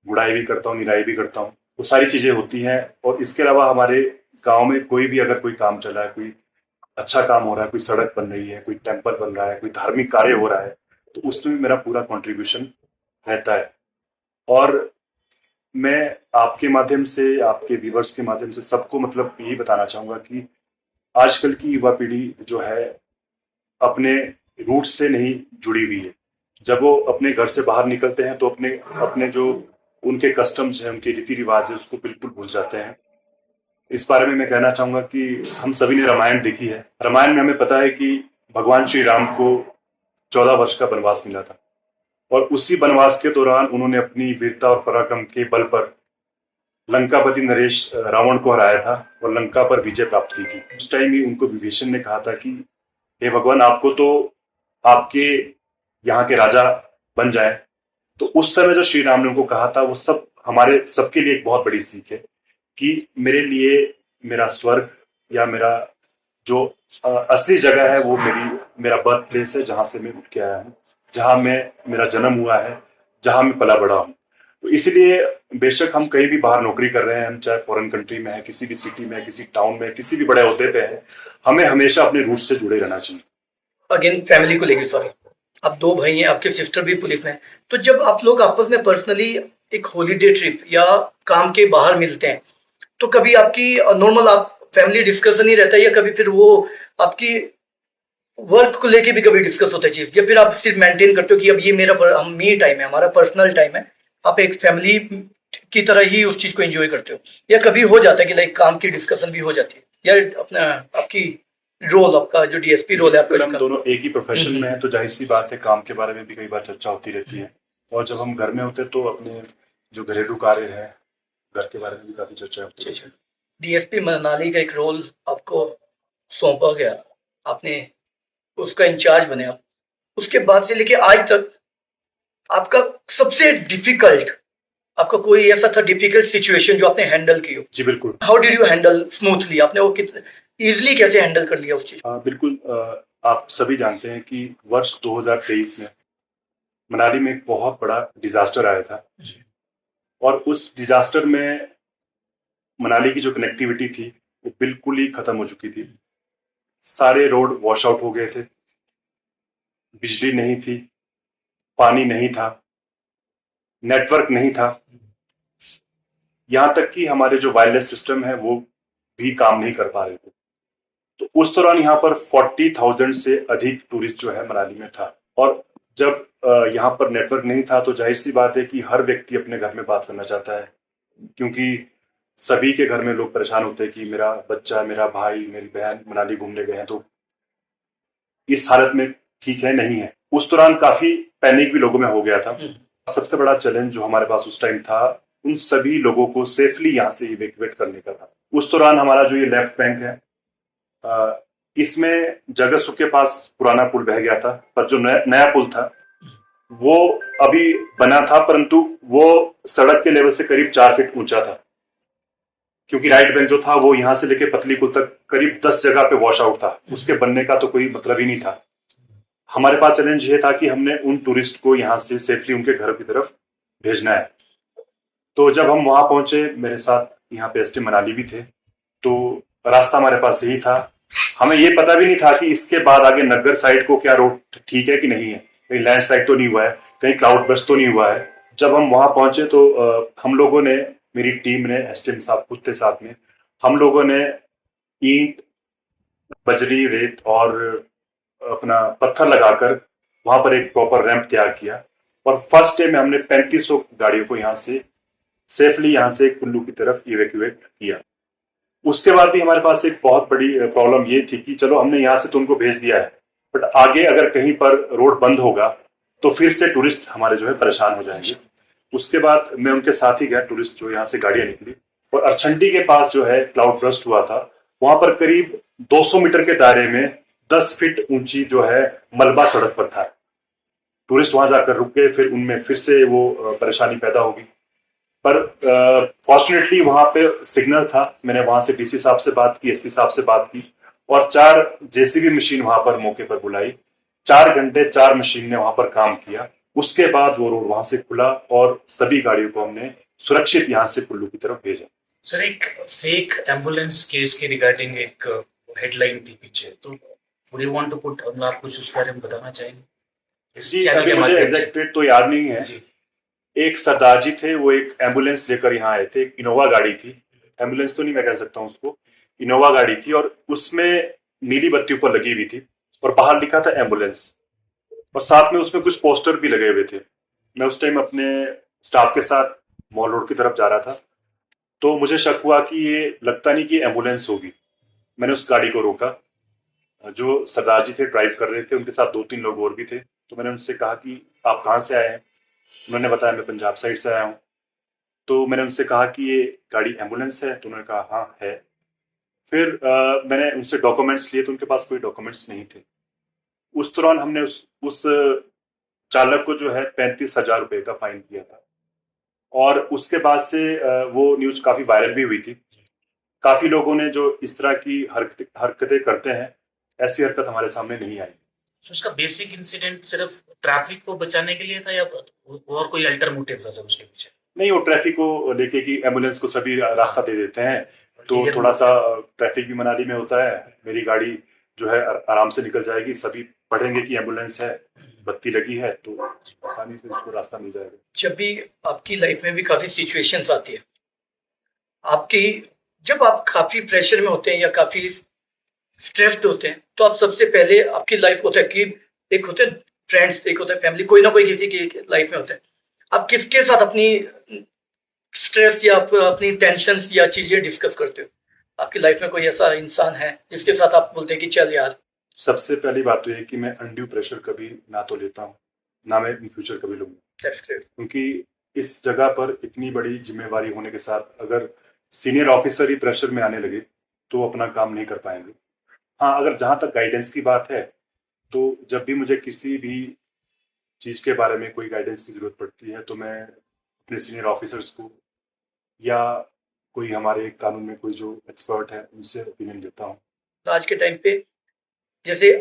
गुड़ाई भी करता हूँ, निराई भी करता हूँ। वो सारी चीजें होती हैं। और इसके अलावा हमारे गांव में कोई भी अगर कोई काम चल रहा है, कोई अच्छा काम हो रहा है, कोई सड़क बन रही है, कोई टेम्पल बन रहा है, कोई धार्मिक कार्य हो रहा है, तो उसमें मेरा पूरा कंट्रीब्यूशन रहता है। और मैं आपके माध्यम से, आपके व्यूवर्स के माध्यम से सबको मतलब यही बताना चाहूंगा कि आजकल की युवा पीढ़ी जो है अपने रूट से नहीं जुड़ी हुई है। जब वो अपने घर से बाहर निकलते हैं तो अपने अपने जो उनके कस्टम्स हैं, उनके रीति रिवाज है, उसको बिल्कुल भूल जाते हैं। इस बारे में मैं कहना चाहूंगा कि हम सभी ने रामायण देखी है। रामायण में हमें पता है कि भगवान श्री राम को 14 वर्ष का वनवास मिला था, और उसी वनवास के दौरान उन्होंने अपनी वीरता और पराक्रम के बल पर लंकापति नरेश रावण को हराया था और लंका पर विजय प्राप्त की थी। उस टाइम ही उनको विभीषण ने कहा था कि हे भगवान, आपको तो आपके यहाँ के राजा बन जाए। तो उस समय जो श्री राम ने उनको कहा था, वो सब हमारे सबके लिए एक बहुत बड़ी सीख है कि मेरे लिए मेरा स्वर्ग या मेरा जो असली जगह है वो मेरा बर्थ प्लेस है, जहां से मैं उठ के आया हूँ, जहां मेरा जन्म हुआ है, जहां मैं पला बड़ा हूँ। तो इसलिए बेशक हम कहीं भी बाहर नौकरी कर रहे हैं, हम चाहे फॉरेन कंट्री में है, किसी भी सिटी में है, किसी टाउन में, किसी भी बड़े ओहदे पे है, हमें हमेशा अपने रूट से जुड़े रहना चाहिए। अगेन फैमिली को लेके, सॉरी, आप 2 भाई हैं, आपके सिस्टर भी पुलिस में है, तो जब आप लोग आपस में पर्सनली एक हॉलीडे ट्रिप या काम के बाहर मिलते हैं, तो कभी आपकी नॉर्मल आप फैमिली डिस्कशन ही रहता है, या कभी फिर वो आपकी वर्क को लेके भी कभी डिस्कस होता है चीज, या फिर आप सिर्फ मेंटेन करते हो कि अब ये मी टाइम है, हमारा पर्सनल टाइम है, आप एक फैमिली की तरह ही उस चीज को एंजॉय करते हो, या कभी हो जाता है कि लाइक काम की डिस्कशन भी हो जाती है, या अपना आपकी रोल, आपका जो डीएसपी रोल है आपका, हम दोनों एक ही प्रोफेशन में है, तो जाहिर सी बात है काम के बारे में भी कई बार चर्चा होती रहती है। और जब हम घर में होते तो अपने जो घरेलू कार्य है, घर के बारे में भी काफी चर्चा होती है। डीएसपी मनाली का एक रोल आपको सौंपा गया, आपने उसका इंचार्ज बने आप, उसके बाद से लेके आज तक आपका सबसे डिफिकल्ट, आपका कोई ऐसा था डिफिकल्ट सिचुएशन जो आपने हैंडल की हो? जी बिल्कुल। How did you handle smoothly, आपने वो कितने इजीली कैसे हैंडल कर लिया उस चीज? बिल्कुल। आप सभी जानते हैं कि वर्ष 2023 में मनाली में एक बहुत बड़ा डिजास्टर आया था, और उस डिजास्टर में मनाली की जो कनेक्टिविटी थी वो बिल्कुल ही खत्म हो चुकी थी। सारे रोड वॉश आउट हो गए थे, बिजली नहीं थी, पानी नहीं था, नेटवर्क नहीं था, यहां तक कि हमारे जो वायरलेस सिस्टम है वो भी काम नहीं कर पा रहे थे। तो उस दौरान यहाँ पर 40,000 से अधिक टूरिस्ट जो है मनाली में था। और जब यहाँ पर नेटवर्क नहीं था तो जाहिर सी बात है कि हर व्यक्ति अपने घर में बात करना चाहता है, क्योंकि सभी के घर में लोग परेशान होते हैं कि मेरा बच्चा, मेरा भाई, मेरी बहन मनाली घूमने गए हैं, तो इस हालत में ठीक है नहीं है। उस दौरान काफी पैनिक भी लोगों में हो गया था। सबसे बड़ा चैलेंज जो हमारे पास उस टाइम था, उन सभी लोगों को सेफली यहाँ से इवैक्यूएट करने का था। उस दौरान हमारा जो ये लेफ्ट बैंक है, इसमें जगतसुख के पास पुराना पुल बह गया था, पर जो नया पुल था वो अभी बना था, परंतु वो सड़क के लेवल से करीब 4 फीट ऊंचा था, क्योंकि राइट बैंक जो था वो यहाँ से लेके पतली पुल तक करीब 10 जगह पे वॉश आउट था। उसके बनने का तो कोई मतलब ही नहीं था। हमारे पास चैलेंज ये था कि हमने उन टूरिस्ट को यहाँ से सेफली उनके घर की तरफ भेजना है। तो जब हम वहां पहुंचे, मेरे साथ यहाँ पे एसटी मनाली भी थे, तो रास्ता हमारे पास यही था। हमें ये पता भी नहीं था कि इसके बाद आगे नगर साइड को क्या रोड ठीक है कि नहीं है, कहीं लैंड साइड तो नहीं हुआ है, कहीं क्लाउड बस्ट तो नहीं हुआ है। जब हम वहां पहुंचे तो हम लोगों ने, मेरी टीम ने, एसटीएम साहब खुद थे साथ में, हम लोगों ने ईंट, बजरी, रेत और अपना पत्थर लगाकर वहां पर एक प्रॉपर रैंप तैयार किया। और फर्स्ट डे में हमने 3500 गाड़ियों को यहाँ से सेफली यहाँ से कुल्लू की तरफ इवैक्यूएट किया। उसके बाद भी हमारे पास एक बहुत बड़ी प्रॉब्लम ये थी कि चलो हमने यहाँ से तो उनको भेज दिया है, बट आगे अगर कहीं पर रोड बंद होगा तो फिर से टूरिस्ट हमारे जो है परेशान हो जाएंगे। उसके बाद मैं उनके साथ ही गया, टूरिस्ट जो यहाँ से गाड़ियां निकली और अरछंडी के पास जो है क्लाउड बर्स्ट हुआ था, वहां पर करीब 200 मीटर के दायरे में 10 फीट ऊंची जो है मलबा सड़क पर था। टूरिस्ट वहां जाकर रुक गए, फिर उनमें फिर से वो परेशानी पैदा होगी। पर फॉर्चुनेटली वहां पे सिग्नल था। मैंने वहां से डीसी साहब से बात की, एसपी साहब से बात की और 4 जेसीबी मशीन वहां पर मौके पर बुलाई। 4 घंटे 4 मशीन ने वहां पर काम किया। उसके बाद वो रोड वहां से खुला और सभी गाड़ियों को हमने सुरक्षित यहाँ से कुल्लू की तरफ भेजा। सर, एक फेक एम्बुलेंस केस के रिगार्डिंग एक हेडलाइन थी पीछे, तो would you want to put, मतलब आप कुछ उसके बारे में बताना चाहेंगे इस जी, चैनल अभी के मुझे माध्यम से? एग्जैक्ट डेट तो याद नहीं है। जी, एक सरदार जी थे, वो एक एम्बुलेंस लेकर यहाँ आए थे। एक इनोवा गाड़ी थी, एम्बुलेंस तो नहीं मैं कह सकता हूँ उसको, इनोवा गाड़ी थी और उसमें नीली बत्ती ऊपर लगी हुई थी और बाहर लिखा था एम्बुलेंस और साथ में उसमें कुछ पोस्टर भी लगे हुए थे। मैं उस टाइम अपने स्टाफ के साथ मॉल रोड की तरफ जा रहा था, तो मुझे शक हुआ कि ये लगता नहीं कि एम्बुलेंस होगी। मैंने उस गाड़ी को रोका। जो सरदार जी थे ड्राइव कर रहे थे, उनके साथ 2-3 लोग और भी थे। तो मैंने उनसे कहा कि आप कहाँ से आए हैं? उन्होंने बताया मैं पंजाब साइड से आया हूँ। तो मैंने उनसे कहा कि ये गाड़ी एम्बुलेंस है? तो उन्होंने कहा हाँ है। फिर मैंने उनसे डॉक्यूमेंट्स लिए तो उनके पास कोई डॉक्यूमेंट्स नहीं थे। उस दौरान हमने उस चालक को जो है 35,000 रुपए का फाइन किया था और उसके बाद से वो न्यूज काफी वायरल भी हुई थी। काफी लोगों ने जो इस तरह की हरकतें करते हैं, ऐसी हरकत हमारे सामने नहीं आई। तो उसका बेसिक इंसिडेंट सिर्फ ट्रैफिक को बचाने के लिए था या और कोई अल्टर मोटिव था सर उसके पीछे? नहीं, वो ट्रैफिक को लेके कि एम्बुलेंस को सभी रास्ता दे देते हैं, तो थोड़ा सा ट्रैफिक भी मनाली में होता है। मेरी गाड़ी जो है आराम से निकल जाएगी, सभी पढ़ेंगे कि एम्बुलेंस है, बत्ती लगी है, तो आसानी से उसको रास्ता मिल जाएगा। जब भी आपकी लाइफ में भी काफ़ी सिचुएशंस आती है, आपकी जब आप काफ़ी प्रेशर में होते हैं या काफ़ी स्ट्रेस्ड होते हैं, तो आप सबसे पहले आपकी लाइफ होता है कि एक होते हैं फ्रेंड्स, एक होता है फैमिली, कोई ना कोई किसी की लाइफ में होता है। आप किसके साथ अपनी स्ट्रेस या अपनी टेंशन या चीज़ें डिस्कस करते हो? आपकी लाइफ में कोई ऐसा इंसान है जिसके साथ आप बोलते हैं कि चल यार? सबसे पहली बात तो ये कि मैं अनड्यू प्रेशर कभी ना तो लेता हूँ, ना मैं इन फ्यूचर कभी लूंगा, दैट्स ग्रेट। क्योंकि इस जगह पर इतनी बड़ी जिम्मेवारी होने के साथ अगर सीनियर ऑफिसर ही प्रेशर में आने लगे तो वो अपना काम नहीं कर पाएंगे। हाँ, अगर जहां तक गाइडेंस की बात है, तो जब भी मुझे किसी भी चीज के बारे में कोई गाइडेंस की जरूरत पड़ती है, तो मैं अपने सीनियर ऑफिसर्स को या कोई हमारे कानून में कोई जो एक्सपर्ट है उनसे ओपिनियन लेता हूँ। आज के टाइम पे जैसे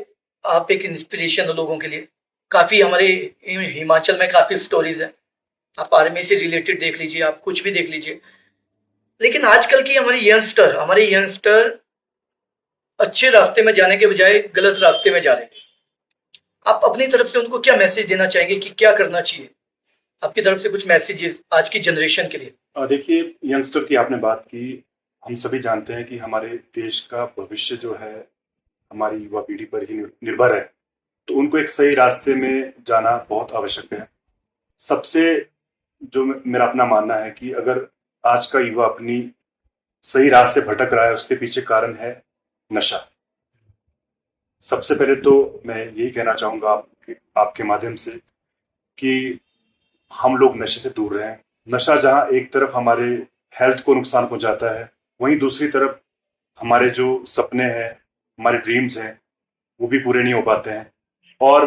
आप एक इंस्पिरेशन हो लोगों के लिए। काफ़ी हमारे हिमाचल में काफ़ी स्टोरीज हैं, आप आर्मी से रिलेटेड देख लीजिए, आप कुछ भी देख लीजिए। लेकिन आजकल की हमारे यंगस्टर अच्छे रास्ते में जाने के बजाय गलत रास्ते में जा रहे हैं। आप अपनी तरफ से उनको क्या मैसेज देना चाहेंगे कि क्या करना चाहिए? आपकी तरफ से कुछ मैसेजेस आज की जनरेशन के लिए। देखिए, यंगस्टर की आपने बात की। हम सभी जानते हैं कि हमारे देश का भविष्य जो है हमारी युवा पीढ़ी पर ही निर्भर है, तो उनको एक सही रास्ते में जाना बहुत आवश्यक है। सबसे जो मेरा अपना मानना है कि अगर आज का युवा अपनी सही राह से भटक रहा है, उसके पीछे कारण है नशा। सबसे पहले तो मैं यही कहना चाहूंगा आपके माध्यम से कि हम लोग नशे से दूर रहें। नशा जहां एक तरफ हमारे हेल्थ को नुकसान पहुंचाता है, वहीं दूसरी तरफ हमारे जो सपने हैं, हमारे ड्रीम्स हैं, वो भी पूरे नहीं हो पाते हैं। और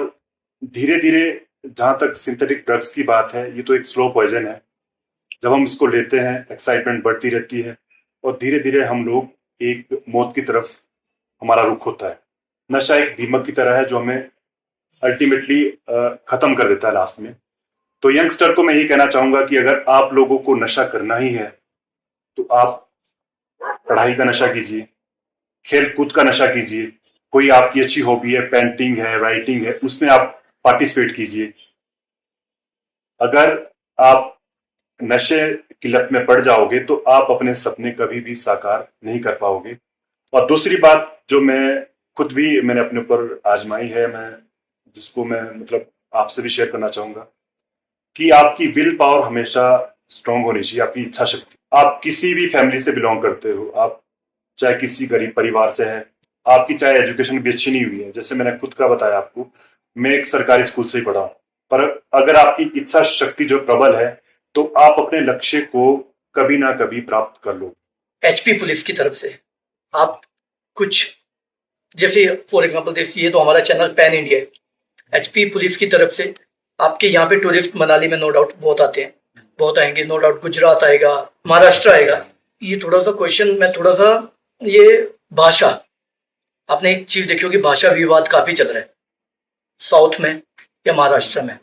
धीरे धीरे जहां तक सिंथेटिक ड्रग्स की बात है, ये तो एक स्लो पॉइजन है। जब हम इसको लेते हैं, एक्साइटमेंट बढ़ती रहती है और धीरे धीरे हम लोग एक मौत की तरफ हमारा रुख होता है। नशा एक दीमक की तरह है जो हमें अल्टीमेटली खत्म कर देता है लास्ट में। तो यंगस्टर को मैं ये कहना चाहूंगा कि अगर आप लोगों को नशा करना ही है, तो आप पढ़ाई का नशा कीजिए, खेल कूद का नशा कीजिए। कोई आपकी अच्छी हॉबी है, पेंटिंग है, राइटिंग है, उसमें आप पार्टिसिपेट कीजिए। अगर आप नशे की लत में पड़ जाओगे तो आप अपने सपने कभी भी साकार नहीं कर पाओगे। और दूसरी बात जो मैंने अपने ऊपर आजमाई है, जिसको मैं मतलब आपसे भी शेयर करना चाहूंगा, कि आपकी विल पावर हमेशा स्ट्रांग होनी चाहिए, आपकी इच्छा शक्ति। आप किसी भी फैमिली से बिलोंग करते हो, आप चाहे किसी गरीब परिवार से है, आपकी चाहे एजुकेशन भी अच्छी नहीं हुई है, जैसे मैंने खुद का बताया आपको, मैं एक सरकारी स्कूल से ही पढ़ा हूँ, पर अगर आपकी इच्छा शक्ति जो प्रबल है तो आप अपने लक्ष्य को कभी ना कभी प्राप्त कर लो। एचपी पुलिस की तरफ से आप कुछ, जैसे फॉर एग्जांपल देखिए, ये तो हमारा चैनल पैन इंडिया है, एचपी पुलिस की तरफ से आपके यहाँ पे टूरिस्ट मनाली में नो डाउट बहुत आते हैं, बहुत आएंगे नो डाउट, गुजरात आएगा, महाराष्ट्र आएगा। ये थोड़ा सा क्वेश्चन मैं थोड़ा सा, ये भाषा, आपने एक चीज देखी होगी, भाषा विवाद काफी चल रहा है साउथ में या महाराष्ट्र में।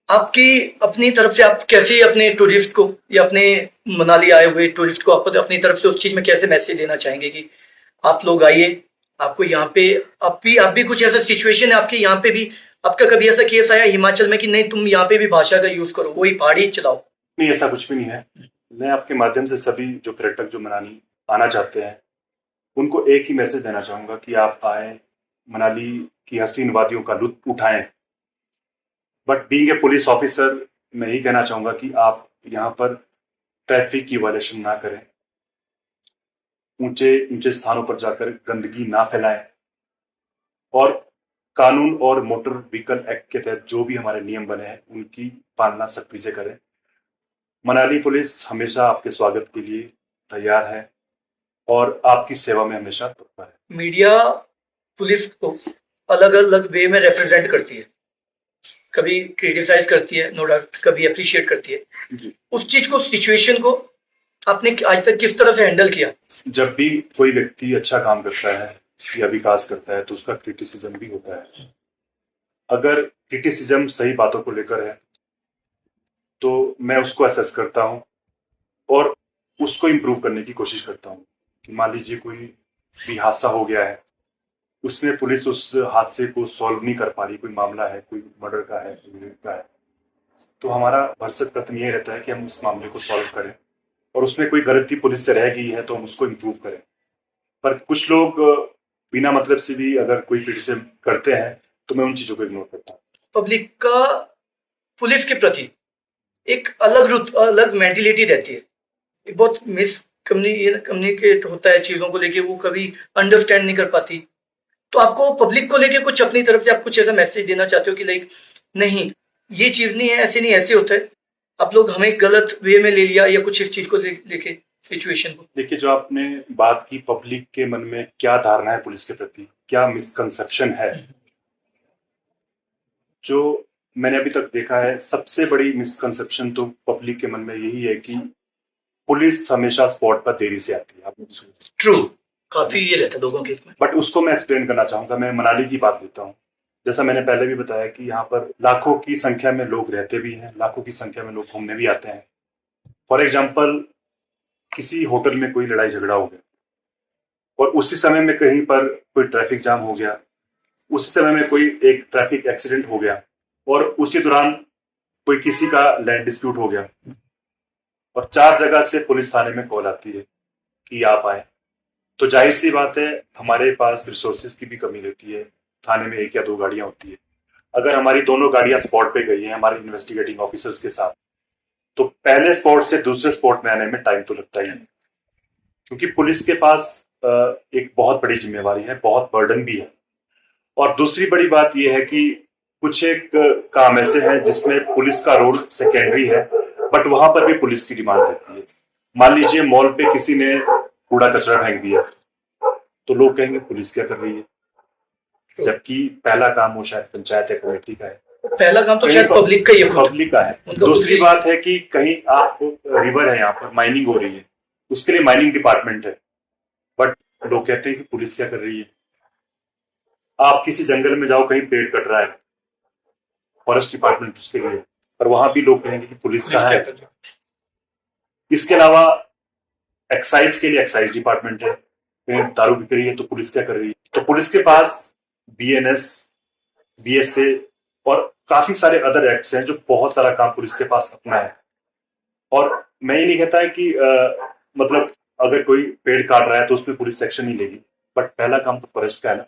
आपकी अपनी तरफ से आप कैसे अपने टूरिस्ट को या अपने मनाली आए हुए टूरिस्ट को आप अपनी तरफ से उस चीज में कैसे मैसेज देना चाहेंगे कि आप लोग आइए, आपको यहाँ पे आप भी कुछ ऐसा सिचुएशन है आपके यहाँ पे भी, आपका कभी ऐसा केस आया हिमाचल में कि नहीं तुम यहाँ पे भी भाषा का यूज करो, वही पहाड़ी चलाओ? नहीं, ऐसा कुछ भी नहीं है। मैं आपके माध्यम से सभी जो पर्यटक जो मनाली आना चाहते हैं उनको एक ही मैसेज देना चाहूंगा कि आप आए, मनाली की हसीन वादियों का लुत्फ उठाएं। But being a police officer मैं ही कहना चाहूंगा कि आप यहाँ पर ट्रैफिक की वायलेशन ना करें, ऊंचे ऊंचे स्थानों पर जाकर गंदगी ना फैलाएं और कानून और मोटर व्हीकल एक्ट के तहत जो भी हमारे नियम बने हैं उनकी पालना सख्ती से करें। मनाली पुलिस हमेशा आपके स्वागत के लिए तैयार है और आपकी सेवा में हमेशा तत्पर है। मीडिया पुलिस को अलग अलग वे में रिप्रेजेंट करती है, कभी क्रिटिसाइज करती है नो डाउट, कभी अप्रिशिएट करती है जी। उस चीज को, सिचुएशन को आपने आज तक किस तरह से हैंडल किया? जब भी कोई व्यक्ति अच्छा काम करता है या विकास करता है तो उसका क्रिटिसिज्म भी होता है। अगर क्रिटिसिज्म सही बातों को लेकर है तो मैं उसको असेस करता हूं और उसको इम्प्रूव करने की कोशिश करता हूं कि मान लीजिए कोई भी हादसा हो गया है, उसमें पुलिस उस हादसे को सॉल्व नहीं कर पा रही, कोई मामला है, कोई मर्डर का है, कोई रेप का है, तो हमारा भरसक प्रयत्न ये रहता है कि हम उस मामले को सॉल्व करें और उसमें कोई गलती पुलिस से रह गई है तो हम उसको इम्प्रूव करें। पर कुछ लोग बिना मतलब से भी अगर कोई क्रिटिसिज्म करते हैं तो मैं उन चीजों को इग्नोर करता हूँ। पब्लिक का पुलिस के प्रति एक अलग मेंटेलिटी रहती है, एक बहुत कम्युनिकेट होता है चीजों को लेके, वो कभी अंडरस्टैंड नहीं कर पाती। तो आपको पब्लिक को लेके कुछ अपनी तरफ से आप कुछ ऐसा मैसेज देना चाहते हो कि लाइक नहीं ये चीज नहीं है, ऐसे नहीं, ऐसे होता है, आप लोग हमें गलत वे में ले लिया, या कुछ इस चीज को लेके सिचुएशन को? देखिए, जो आपने बात की पब्लिक के मन में क्या धारणा है पुलिस के प्रति, क्या मिसकंसेप्शन है, जो मैंने अभी तक देखा है सबसे बड़ी मिसकंसेप्शन तो पब्लिक के मन में यही है कि पुलिस हमेशा स्पॉट पर देरी से आती है। आपने सुना? ट्रू, काफी ये रहता है लोगों के इसमें। बट उसको मैं एक्सप्लेन करना चाहूंगा। मैं मनाली की बात लेता हूँ। जैसा मैंने पहले भी बताया कि यहाँ पर लाखों की संख्या में लोग रहते भी हैं, लाखों की संख्या में लोग घूमने भी आते हैं। फॉर एग्जाम्पल, किसी होटल में कोई लड़ाई झगड़ा हो गया और उसी समय में कहीं पर कोई ट्रैफिक जाम हो गया, उसी समय में कोई एक ट्रैफिक एक्सीडेंट हो गया और उसी दौरान कोई किसी का लैंड डिस्प्यूट हो गया और 4 जगह से पुलिस थाने में कॉल आती है कि आप आए, तो जाहिर सी बात है हमारे पास रिसोर्सेज की भी कमी रहती है। थाने में 1 या 2 गाड़ियां होती है। अगर हमारी दोनों गाड़ियां स्पॉट पे गई हैं हमारे इन्वेस्टिगेटिंग ऑफिसर्स के साथ, तो पहले स्पॉट से दूसरे स्पॉट में आने में टाइम तो लगता ही है, क्योंकि पुलिस के पास एक बहुत बड़ी जिम्मेवारी है, बहुत बर्डन भी है। और दूसरी बड़ी बात यह है कि कुछ एक काम ऐसे हैं जिसमें पुलिस का रोल सेकेंडरी है, बट वहां पर भी पुलिस की डिमांड रहती है। मान लीजिए मॉल पे किसी ने कूड़ा कचरा फेंक दिया तो लोग कहेंगे पुलिस क्या कर रही है, जबकि पहला काम वो शायद पंचायत या कमेटी का है। पहला काम तो शायद पब्लिक का ही है, पब्लिक का है। दूसरी बात है कि कहीं आप रिवर है, यहाँ पर माइनिंग हो रही है, उसके लिए माइनिंग डिपार्टमेंट है, बट लोग कहते हैं कि पुलिस क्या कर रही है। आप किसी जंगल में जाओ, कहीं पेड़ कट रहा है, फॉरेस्ट डिपार्टमेंट उसके लिए, पर वहां भी लोग कहेंगे कि पुलिस कहाँ है। इसके अलावा एक्साइज के लिए एक्साइज डिपार्टमेंट है, कहीं दारू बिक रही है तो पुलिस क्या कर रही है। तो पुलिस के पास BNS, BSA और काफी सारे अदर एक्ट्स हैं, जो बहुत सारा काम पुलिस के पास अपना है। और मैं ये नहीं कहता है कि मतलब अगर कोई पेड़ काट रहा है तो उसमें पुलिस एक्शन नहीं लेगी, बट पहला काम तो फॉरेस्ट का है ना।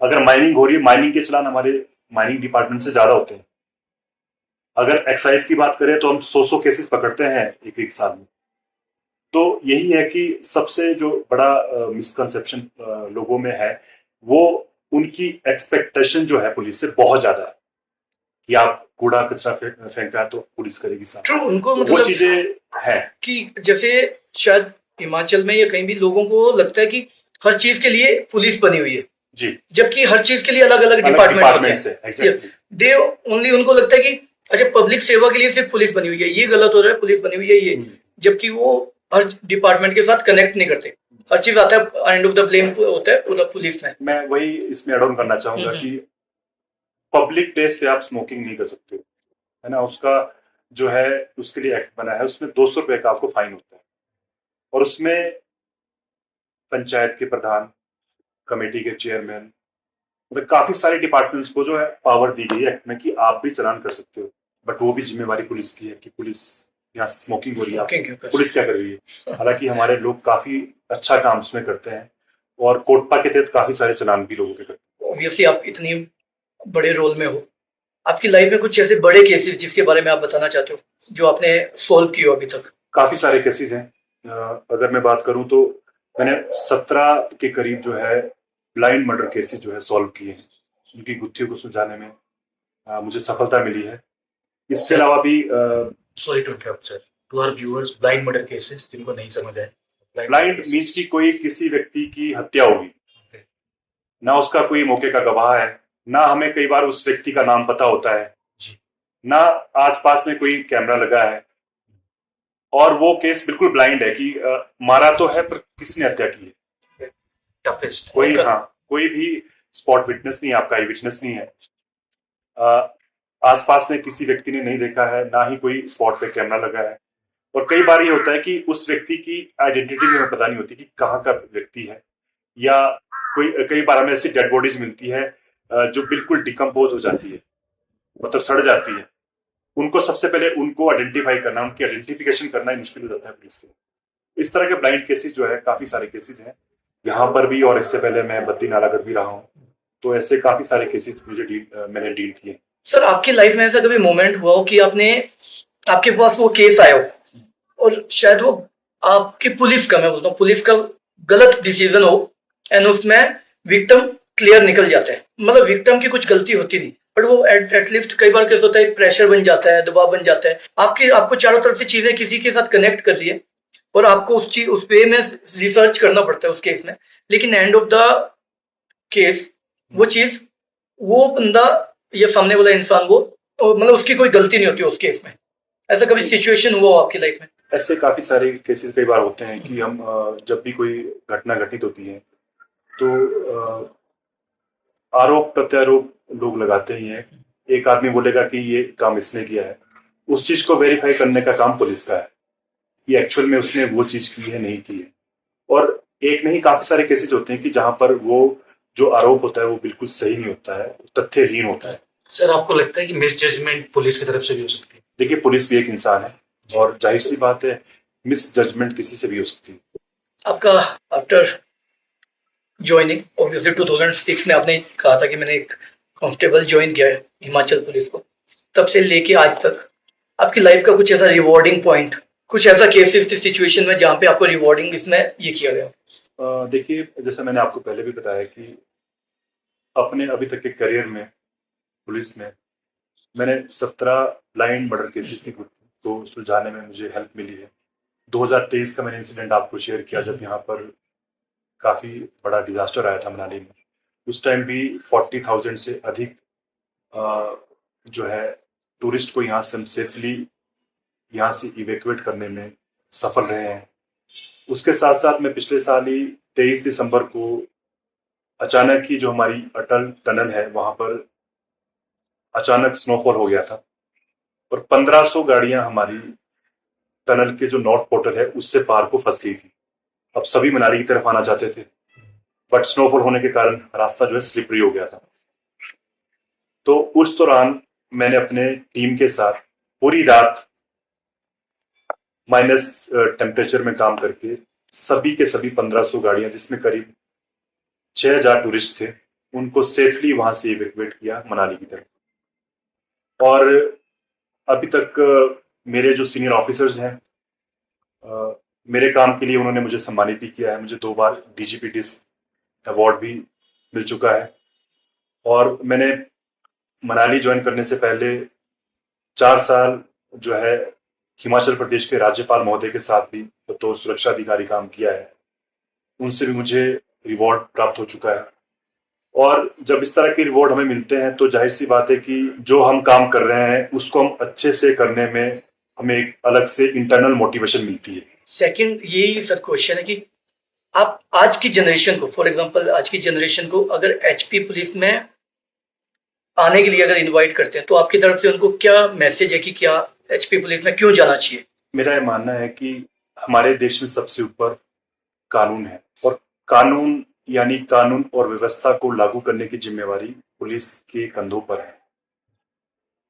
अगर माइनिंग हो रही है, माइनिंग के चलान हमारे माइनिंग डिपार्टमेंट से ज्यादा होते हैं। अगर एक्साइज की बात करें तो हम 100 केसेस पकड़ते हैं एक साल में। तो यही है कि सबसे जो बड़ा मिसकंसेप्शन लोगों में है वो उनकी एक्सपेक्टेशन जो है पुलिस से बहुत ज्यादा है कि आप कूड़ा कचरा फेंका है तो पुलिस करेगी साफ। ट्रू, उनको वो मतलब चीजें हैं। कि जैसे शायद हिमाचल में या कहीं भी लोगों को लगता है कि हर चीज के लिए पुलिस बनी हुई है, जी, जबकि हर चीज के लिए अलग अलग अलग डिपार्टमेंट होते डिपार्टमेंट हैं। से एग्जैक्टली। दे ओनली उनको लगता है कि अच्छा पब्लिक सेवा के लिए सिर्फ पुलिस बनी हुई है, ये गलत हो रहा है, पुलिस बनी हुई है ये, जबकि वो हर डिपार्टमेंट के साथ कनेक्ट नहीं करते। हर चीज आता है एंड ऑफ द ब्लेम होता है पूरा पुलिस में। मैं वही इसमें एड ऑन करना चाहूंगा कि पब्लिक प्लेस पे आप स्मोकिंग नहीं कर सकते हो, है ना। उसका जो है उसके लिए एक्ट बना है, उसमें 200 रुपए का आपको फाइन होता है, और उसमें पंचायत के प्रधान, कमेटी के चेयरमैन, मतलब काफी सारे डिपार्टमेंट्स को जो है पावर दी गई है एक्ट में कि आप भी चलान कर सकते हो। बट वो भी जिम्मेवारी पुलिस की है कि पुलिस यहाँ स्मोकिंग हो रही है, पुलिस क्या कर रही है। हालांकि हमारे लोग काफी अच्छा काम उसमें करते हैं, और कोटपा के तहत काफी सारे चलान भी लोगों के करते हैं। ऑब्वियसली आप इतनी बड़े रोल में हो, आपकी लाइफ में कुछ ऐसे बड़े केसेस जिसके बारे में आप बताना चाहते हो जो आपने सोल्व किए हो अभी तक? काफी सारे केसेस हैं। अगर मैं बात करूं तो मैंने 17 के करीब जो है ब्लाइंड मर्डर केसेस जो है सॉल्व किए हैं, उनकी गुत्थियों को सुलझाने में मुझे सफलता मिली है। इसके अलावा भी sorry to interrupt sir, to our viewers, blind murder cases जिनको नहीं समझ आए, ब्लाइंड मीन्स की कोई किसी व्यक्ति की हत्या होगी, ना उसका कोई मौके का गवाह है, ना हमें कई बार उस व्यक्ति का नाम पता होता है, ना आसपास में कोई कैमरा लगा है, और वो केस बिल्कुल ब्लाइंड है कि मारा तो है पर किसने हत्या की है। टफेस्ट कोई कोई भी स्पॉट विटनेस नहीं है, आपका आई विटनेस नहीं है, आसपास में किसी व्यक्ति ने नहीं देखा है, ना ही कोई स्पॉट पे कैमरा लगा है। और कई बार ये होता है कि उस व्यक्ति की आइडेंटिटी हमें पता नहीं होती कि कहाँ का व्यक्ति है, या कई बार हमें ऐसी डेड बॉडीज मिलती है जो बिल्कुल डिकम्पोज हो जाती है, मतलब सड़ जाती है। उनको सबसे पहले उनको आइडेंटिफाई करना, उनकी आइडेंटिफिकेशन करना ही मुश्किल हो जाता है पुलिस के। इस तरह के ब्लाइंड केसेस जो है काफी सारे केसेस हैं यहाँ पर भी, और इससे पहले मैं बद्दी नालागढ़ भी रहा हूँ, तो ऐसे काफी सारे केसेस मैंने डील किए। सर आपकी लाइफ में ऐसा कभी मोमेंट हुआ हो कि आपके पास वो केस आया हो और शायद वो आपकी पुलिस का, मैं बोलता हूँ पुलिस का गलत डिसीजन हो एंड उसमें विक्टिम क्लियर निकल जाता है, मतलब विक्टिम की कुछ गलती होती नहीं, बट वो एटलीस्ट कई बार कैसे होता है एक प्रेशर बन जाता है, दबाव बन जाता है, आपको चारों तरफ से चीजें किसी के साथ कनेक्ट कर रही है और आपको उस वे में रिसर्च करना पड़ता है उस केस में, लेकिन एंड ऑफ द केस वो चीज, वो बंदा या सामने वाला इंसान वो मतलब उसकी कोई गलती नहीं होती उस केस में। ऐसा कभी सिचुएशन हुआ हो आपकी लाइफ में? ऐसे काफी सारे केसेस कई बार होते हैं कि हम जब भी कोई घटना घटित होती है तो आरोप प्रत्यारोप लोग लगाते ही हैं। एक आदमी बोलेगा कि ये काम इसने किया है, उस चीज को वेरीफाई करने का काम पुलिस का है कि एक्चुअल में उसने वो चीज की है नहीं की है। और एक नहीं काफी सारे केसेस होते हैं कि जहां पर वो जो आरोप होता है वो बिल्कुल सही नहीं होता है, तथ्यहीन होता है। सर आपको लगता है कि मिस जजमेंट पुलिस की तरफ से भी हो सकती है? देखिए पुलिस भी एक इंसान है और जाहिर सी बात है मिस जजमेंट किसी से भी हो सकती है। आपका आफ्टर ज्वाइनिंग ऑब्वियसली 2006 में आपने कहा था कि मैंने एक कांस्टेबल ज्वाइन किया है हिमाचल पुलिस को, तब से लेके आज तक आपकी लाइफ का कुछ ऐसा रिवॉर्डिंग पॉइंट, कुछ ऐसा केसेस सिचुएशन में जहाँ पे आपको रिवॉर्डिंग इसमें ये किया गया? देखिए जैसा मैंने आपको पहले भी बताया कि अपने अभी तक के करियर में पुलिस में मैंने 17 ब्लाइंड मर्डर केसेस को सुलझाने में मुझे हेल्प मिली है। 2023 का मैंने इंसिडेंट आपको शेयर किया जब यहाँ पर काफ़ी बड़ा डिजास्टर आया था मनाली में। उस टाइम भी 40,000 से अधिक जो है टूरिस्ट को यहाँ से हम सेफली यहाँ से इवेक्यूएट करने में सफल रहे हैं। उसके साथ साथ मैं पिछले साल ही 23 दिसंबर को अचानक ही जो हमारी अटल टनल है वहां पर अचानक स्नोफॉल हो गया था और 1500 गाड़ियां हमारी टनल के जो नॉर्थ पोर्टल है उससे पार को फंस गई थी। अब सभी मनाली की तरफ आना चाहते थे बट स्नोफॉल होने के कारण रास्ता जो है स्लिपरी हो गया था। तो उस दौरान मैंने अपने टीम के साथ पूरी रात माइनस टेम्परेचर में काम करके सभी के सभी 1500 गाड़ियां जिसमें करीब 6000 टूरिस्ट थे उनको सेफली वहां से इवैक्यूएट किया मनाली की तरफ। और अभी तक मेरे जो सीनियर ऑफिसर्स हैं मेरे काम के लिए उन्होंने मुझे सम्मानित भी किया है। मुझे 2 बार डीजीपी डिस्क अवार्ड भी मिल चुका है और मैंने मनाली ज्वाइन करने से पहले 4 साल जो है हिमाचल प्रदेश के राज्यपाल महोदय के साथ भी बतौर सुरक्षा अधिकारी काम किया है। उनसे भी मुझे रिवॉर्ड प्राप्त हो चुका है। और जब इस तरह के रिवॉर्ड हमें मिलते हैं तो जाहिर सी बात है कि जो हम काम कर रहे हैं उसको हम अच्छे से करने में हमें एक अलग से इंटरनल मोटिवेशन मिलती है। सेकंड यही सर क्वेश्चन है कि आप आज की जनरेशन को, फॉर एग्जांपल आज की जनरेशन को अगर एचपी पुलिस में आने के लिए अगर इनवाइट करते हैं तो आपकी तरफ से उनको क्या मैसेज है कि क्या एचपी पुलिस में क्यों जाना चाहिए? मेरा ये मानना है कि हमारे देश में सबसे ऊपर कानून है और कानून यानी कानून और व्यवस्था को लागू करने की जिम्मेवारी पुलिस के कंधों पर है।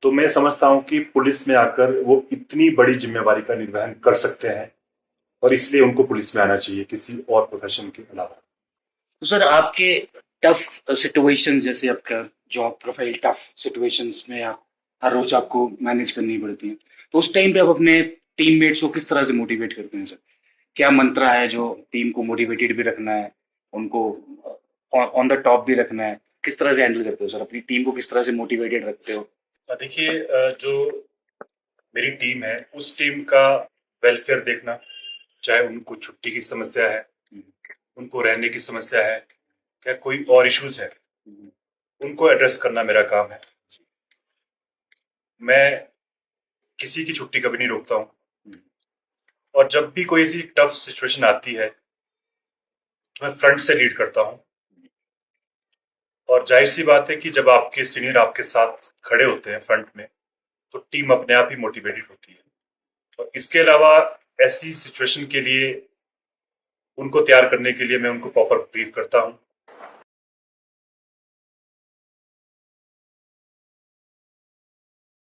तो मैं समझता हूं कि पुलिस में आकर वो इतनी बड़ी जिम्मेवारी का निर्वहन कर सकते हैं और इसलिए उनको पुलिस में आना चाहिए किसी और प्रोफेशन के अलावा। तो सर आपके टफ सिचुएशंस, जैसे आपका जॉब प्रोफाइल टफ सिचुएशंस में आप हर रोज आपको मैनेज करनी पड़ती है, तो उस टाइम पे आप अपने टीममेट्स को किस तरह से मोटिवेट करते हैं सर? क्या मंत्रा है जो टीम को मोटिवेटेड भी रखना है, उनको ऑन द टॉप भी रखना है? किस तरह से हैंडल करते हो सर? अपनी टीम को किस तरह से मोटिवेटेड रखते हो? देखिए, जो मेरी टीम है उस टीम का वेलफेयर देखना, चाहे उनको छुट्टी की समस्या है, उनको रहने की समस्या है या कोई और इश्यूज है, उनको एड्रेस करना मेरा काम है। मैं किसी की छुट्टी कभी नहीं रोकता हूँ और जब भी कोई ऐसी टफ सिचुएशन आती है तो मैं फ्रंट से लीड करता हूँ। और जाहिर सी बात है कि जब आपके सीनियर आपके साथ खड़े होते हैं फ्रंट में तो टीम अपने आप ही मोटिवेटेड होती है। और इसके अलावा ऐसी सिचुएशन के लिए उनको तैयार करने के लिए मैं उनको प्रॉपर ब्रीफ करता हूँ